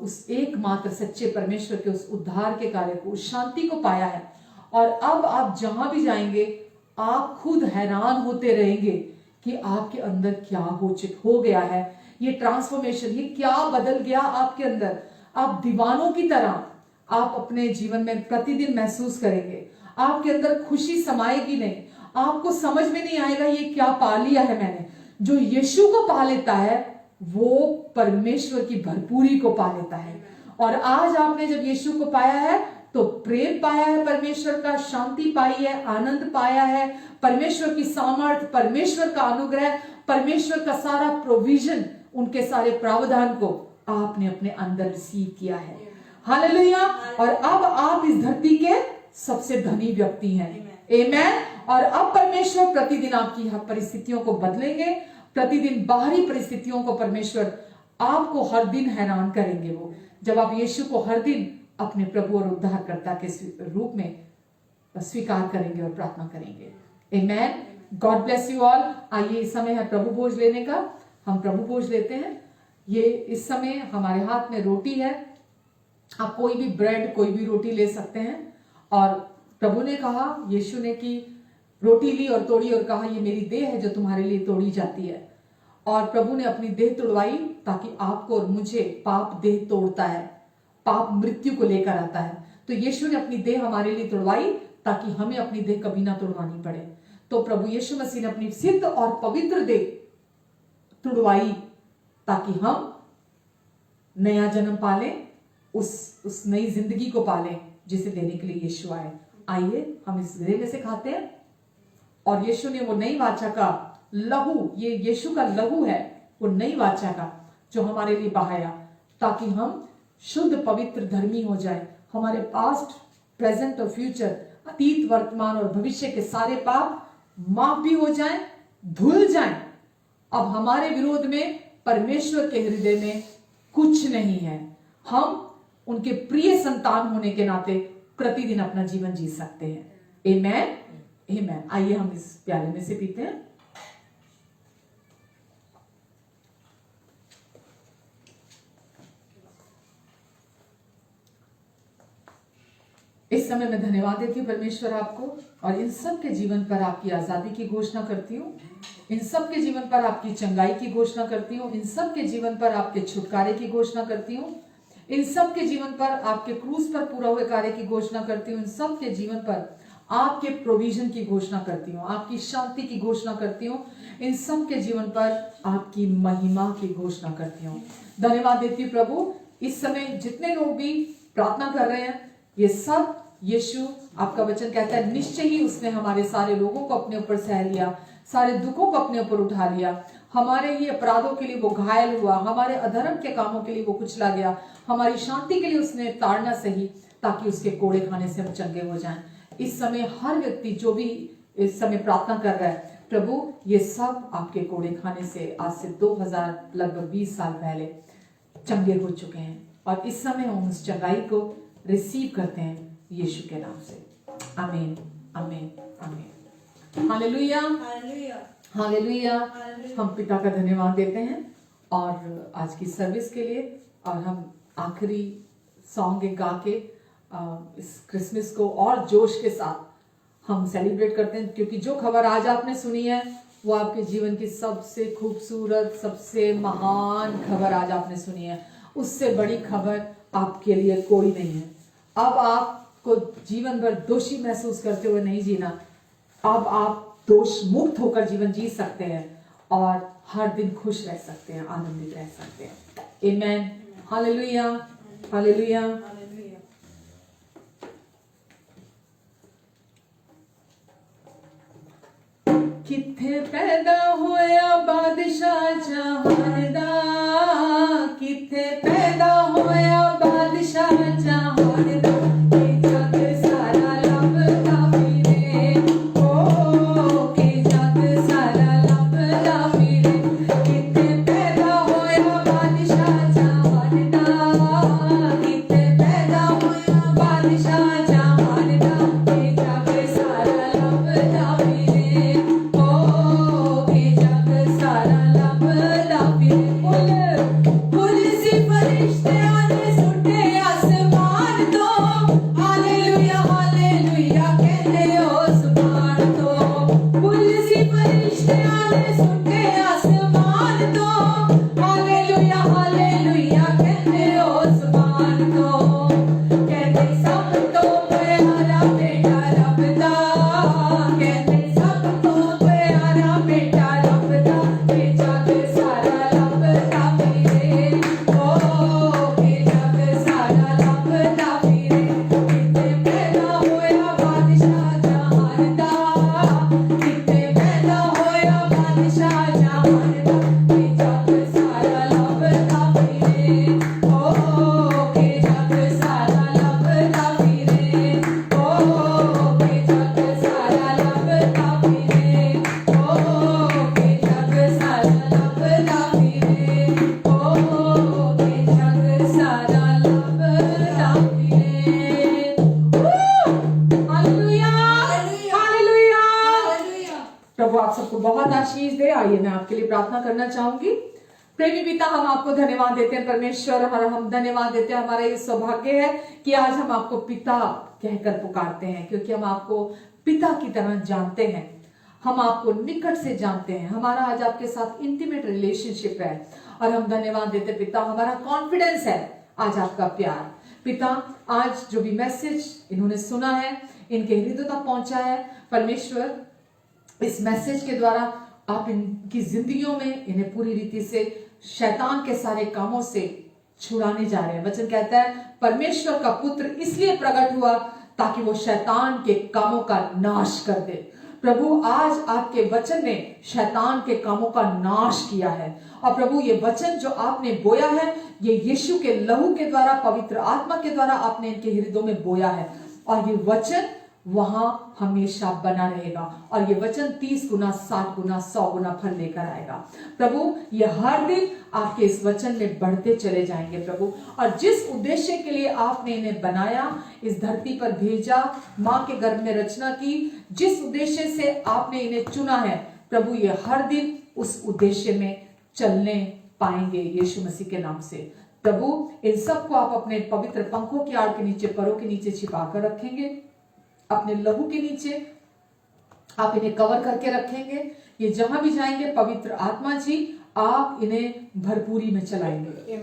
उस एकमात्र सच्चे परमेश्वर के उस उद्धार के कार्य को, उस शांति को पाया है। और अब आप जहां भी जाएंगे, आप खुद हैरान होते रहेंगे कि आपके अंदर क्या हो गया है। ये ट्रांसफॉर्मेशन, ये क्या बदल गया आपके अंदर। आप दीवानों की तरह आप अपने जीवन में प्रतिदिन महसूस करेंगे। आपके अंदर खुशी समाएगी नहीं। आपको समझ में नहीं आएगा ये क्या पा लिया है मैंने। जो यीशु को पा लेता है वो परमेश्वर की भरपूरी को पा लेता है। और आज आपने जब यीशु को पाया है तो प्रेम पाया है, परमेश्वर का शांति पाई है, आनंद पाया है, परमेश्वर की सामर्थ, परमेश्वर का अनुग्रह, परमेश्वर का सारा प्रोविजन, उनके सारे प्रावधान को आपने अपने अंदर रिसीव किया है। हालेलुया। और अब आप इस धरती के सबसे धनी व्यक्ति हैं। आमेन। और अब परमेश्वर प्रतिदिन आपकी परिस्थितियों को बदलेंगे। प्रतिदिन बाहरी परिस्थितियों को परमेश्वर आपको हर दिन हैरान करेंगे। वो जब आप यीशु को हर दिन अपने प्रभु और उद्धारकर्ता के रूप में स्वीकार करेंगे और प्रार्थना करेंगे। Amen. God bless you all. आइए, इस समय है प्रभु भोज लेने का। हम प्रभु भोज लेते हैं। ये इस समय हमारे हाथ में रोटी है। आप कोई भी ब्रेड, कोई भी रोटी ले सकते हैं। और प्रभु ने कहा, यीशु ने, कि रोटी ली और तोड़ी और कहा, ये मेरी देह है जो तुम्हारे लिए तोड़ी जाती है। और प्रभु ने अपनी देह तोड़वाई ताकि आपको और मुझे, पाप देह तोड़ता है, पाप मृत्यु को लेकर आता है। तो यीशु ने अपनी देह हमारे लिए तोड़वाई ताकि हमें अपनी देह कभी ना तोड़वानी पड़े। तो प्रभु यीशु मसीह ने अपनी सिद्ध और पवित्र देह तोड़वाई ताकि हम नया जन्म पालें, उस नई जिंदगी को पालें जिसे देने के लिए यीशु आए। आइए हम इस देह में से खाते हैं। और यीशु ने वो नई वाचा का लहू, ये यीशु का लहू है, वो नई वाचा का जो हमारे लिए बहाया, ताकि हम शुद्ध, पवित्र, धर्मी हो जाए। हमारे पास्ट, प्रेजेंट और फ्यूचर, अतीत, वर्तमान और भविष्य के सारे पाप माफ भी हो जाएं, धुल जाएं। अब हमारे विरोध में परमेश्वर के हृदय में कुछ नहीं है। हम उनके प्रिय संतान होने के नाते प्रतिदिन अपना जीवन जी सकते हैं। आमेन, आमेन। आइए हम इस प्याले में से पीते हैं। इस समय मैं धन्यवाद देती हूँ परमेश्वर आपको, और इन सब के जीवन पर आपकी आजादी की घोषणा करती हूँ। इन सब के जीवन पर आपकी चंगाई की घोषणा करती हूँ। इन सब के जीवन पर आपके छुटकारे की घोषणा करती हूँ। इन सब के जीवन पर आपके क्रूस पर पूरा हुए कार्य की घोषणा करती हूँ। इन सब के जीवन पर आपके प्रोविजन की घोषणा करती हूँ, आपकी शांति की घोषणा करती हूँ। इन सब के जीवन पर आपकी महिमा की घोषणा करती हूँ। धन्यवाद देती हूँ प्रभु। इस समय जितने लोग भी प्रार्थना कर रहे हैं, ये सब यीशु, आपका वचन कहता है, निश्चय ही उसने हमारे सारे रोगों को अपने ऊपर सह लिया, सारे दुखों को अपने ऊपर उठा लिया। हमारे ही अपराधों के लिए वो घायल हुआ, हमारे अधर्म के कामों के लिए वो कुचला गया, हमारी शांति के लिए उसने ताड़ना सही, ताकि उसके कोड़े खाने से हम चंगे हो जाएं। इस समय हर व्यक्ति जो भी इस समय प्रार्थना कर रहा है, प्रभु ये सब आपके कोड़े खाने से आज से 2000 लगभग 20 साल पहले चंगे हो चुके हैं। और इस समय हम उस चंगाई को रिसीव करते हैं यीशु के नाम से। आमीन, आमीन, आमीन। Hallelujah, hallelujah. हम पिता का धन्यवाद देते हैं और आज की सर्विस के लिए, और हम आखिरी सॉन्ग गा के इस क्रिसमस को और जोश के साथ हम सेलिब्रेट करते हैं, क्योंकि जो खबर आज आपने सुनी है वो आपके जीवन की सबसे खूबसूरत, सबसे महान खबर आज आपने सुनी है। उससे बड़ी खबर आपके लिए कोई नहीं है। अब आपको जीवन भर दोषी महसूस करते हुए नहीं जीना। अब आप दोष मुक्त होकर जीवन जी सकते हैं और हर दिन खुश रह सकते हैं, आनंदित रह सकते हैं। आमेन, हालेलुया, हालेलुया। किथे पैदा होया बादशाह जहान दा, किथे पैदा होया बादशाह जहान दा, ये जग सारा लभदा फिरे, ओ के जग सारा लभदा फिरे। किथे पैदा होया बादशाह जहान दा, किथे पैदा होया बादशाह जहान दा, ये जग सारा लभदा फिरे, बहुत आशीष दे। आइए मैं आपके लिए प्रार्थना करना चाहूंगी। प्रेमी पिता, हम आपको धन्यवाद देते हैं परमेश्वर, और हम धन्यवाद देते हैं, हमारा ये सौभाग्य है कि आज हम आपको पिता कहकर पुकारते हैं, क्योंकि हम आपको पिता की तरह जानते हैं, हम आपको निकट से जानते हैं, हमारा आज आपके साथ इंटीमेट रिलेशनशिप है। और हम धन्यवाद देते पिता, हमारा कॉन्फिडेंस है आज आपका प्यार। पिता, आज जो भी मैसेज इन्होंने सुना है, इनके हृदय तक पहुंचा है परमेश्वर, इस मैसेज के द्वारा आप इनकी जिंदगियों में इन्हें पूरी रीति से शैतान के सारे कामों से छुड़ाने जा रहे हैं। वचन कहता है परमेश्वर का पुत्र इसलिए प्रकट हुआ ताकि वो शैतान के कामों का नाश कर दे। प्रभु, आज आपके वचन ने शैतान के कामों का नाश किया है। और प्रभु, ये वचन जो आपने बोया है, ये यीशु के लहू के द्वारा, पवित्र आत्मा के द्वारा आपने इनके हृदयों में बोया है, और ये वचन वहां हमेशा बना रहेगा, और ये वचन 30 गुना, 60 गुना, 100 गुना फल लेकर आएगा। प्रभु, ये हर दिन आपके इस वचन में बढ़ते चले जाएंगे प्रभु, और जिस उद्देश्य के लिए आपने इन्हें बनाया, इस धरती पर भेजा, माँ के गर्भ में रचना की, जिस उद्देश्य से आपने इन्हें चुना है प्रभु, ये हर दिन उस उद्देश्य में चलने पाएंगे यीशु मसीह के नाम से। प्रभु, इन सबको आप अपने पवित्र पंखों की आड़ के नीचे, परों के नीचे छिपा कर रखेंगे, अपने लहू के नीचे आप इन्हें कवर करके रखेंगे। ये जहां भी जाएंगे पवित्र आत्मा जी आप इन्हें भरपूरी में चलाएंगे।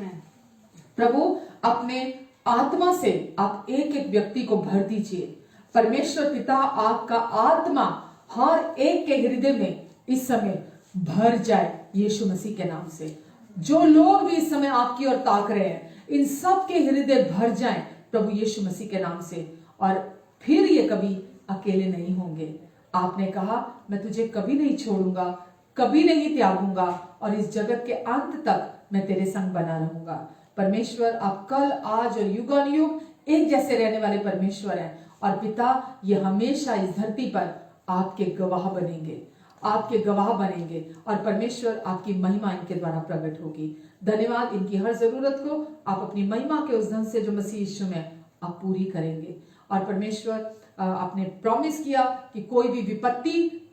प्रभु, अपने आत्मा से आप एक एक व्यक्ति को भर दीजिए। परमेश्वर पिता, आपका आत्मा हर एक के हृदय में इस समय भर जाए यीशु मसीह के नाम से। जो लोग भी इस समय आपकी ओर ताक रहे हैं, इन सब के हृदय भर जाएं प्रभु यीशु मसीह के नाम से, और फिर ये कभी अकेले नहीं होंगे। आपने कहा, मैं तुझे कभी नहीं छोड़ूंगा, कभी नहीं त्यागूंगा, और इस जगत के अंत तक मैं तेरे संग बना रहूंगा। परमेश्वर, आप कल, आज और युगानुयुग एक जैसे रहने वाले परमेश्वर हैं, और पिता, ये हमेशा इस धरती पर आपके गवाह बनेंगे, आपके गवाह बनेंगे, और परमेश्वर आपकी महिमा इनके द्वारा प्रकट होगी। धन्यवाद, इनकी हर जरूरत को आप अपनी महिमा के उस धन से जो मसीह यीशु में आप पूरी करेंगे। और परमेश्वर, आपने प्रॉमिस किया कि कोई भी विपत्ति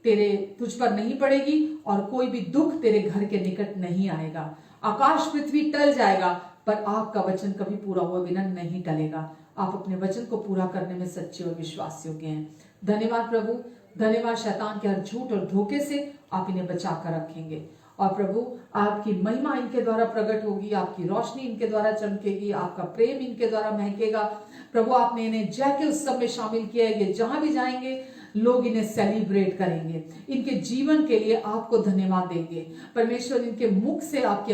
तुझ पर नहीं पड़ेगी, और कोई भी दुख तेरे घर के निकट नहीं आएगा। आकाश पृथ्वी टल जाएगा, पर आपका वचन कभी पूरा हुए बिना नहीं टलेगा। आप अपने वचन को पूरा करने में सच्चे और विश्वास योग्य हैं। धन्यवाद प्रभु, धन्यवाद शैतान के हर झूठ और धोखे से आप इन्हें बचा कर रखेंगे। और प्रभु आपकी महिमा इनके द्वारा प्रकट होगी, आपकी रोशनी इनके द्वारा चमकेगी, आपका प्रेम इनके द्वारा महकेगा। प्रभु आपने इन्हें जय के उत्सव में शामिल किया है, ये जहां भी जाएंगे लोग इन्हें सेलिब्रेट करेंगे, इनके जीवन के लिए आपको धन्यवाद देंगे। परमेश्वर इनके मुख से आपके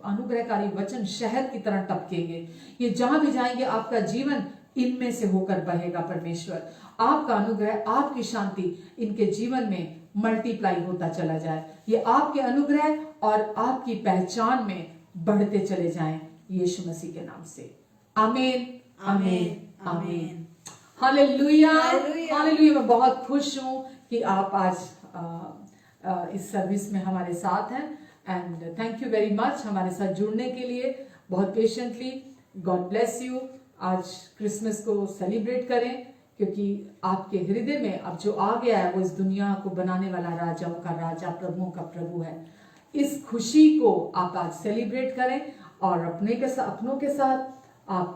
अनुग्रहकारी वचन शहद की तरह टपकेंगे। ये जहां भी जाएंगे आपका जीवन इनमें से होकर बहेगा। परमेश्वर आपका अनुग्रह, आपकी शांति इनके जीवन में मल्टीप्लाई होता चला जाए। ये आपके अनुग्रह और आपकी पहचान में बढ़ते चले जाएं, यीशु मसीह के नाम से। आमीन, आमीन, आमीन। Hallelujah, hallelujah. मैं बहुत खुश हूं कि आप आज इस सर्विस में हमारे साथ हैं, and thank you very much हमारे साथ जुड़ने के लिए, बहुत पेशेंटली। God bless you. आज क्रिसमस को सेलिब्रेट करें, क्योंकि आपके हृदय में अब जो आ गया है वो इस दुनिया को बनाने वाला राजाओं का राजा, प्रभुओं का प्रभु है। इस खुशी को आप आज सेलिब्रेट करें और अपनों के साथ आप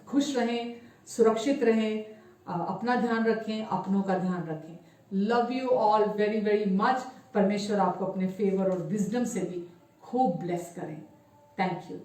खुश रहें, सुरक्षित रहें, अपना ध्यान रखें, अपनों का ध्यान रखें। Love you all very very much. परमेश्वर आपको अपने फेवर और विजडम से भी खूब ब्लेस करें। Thank you.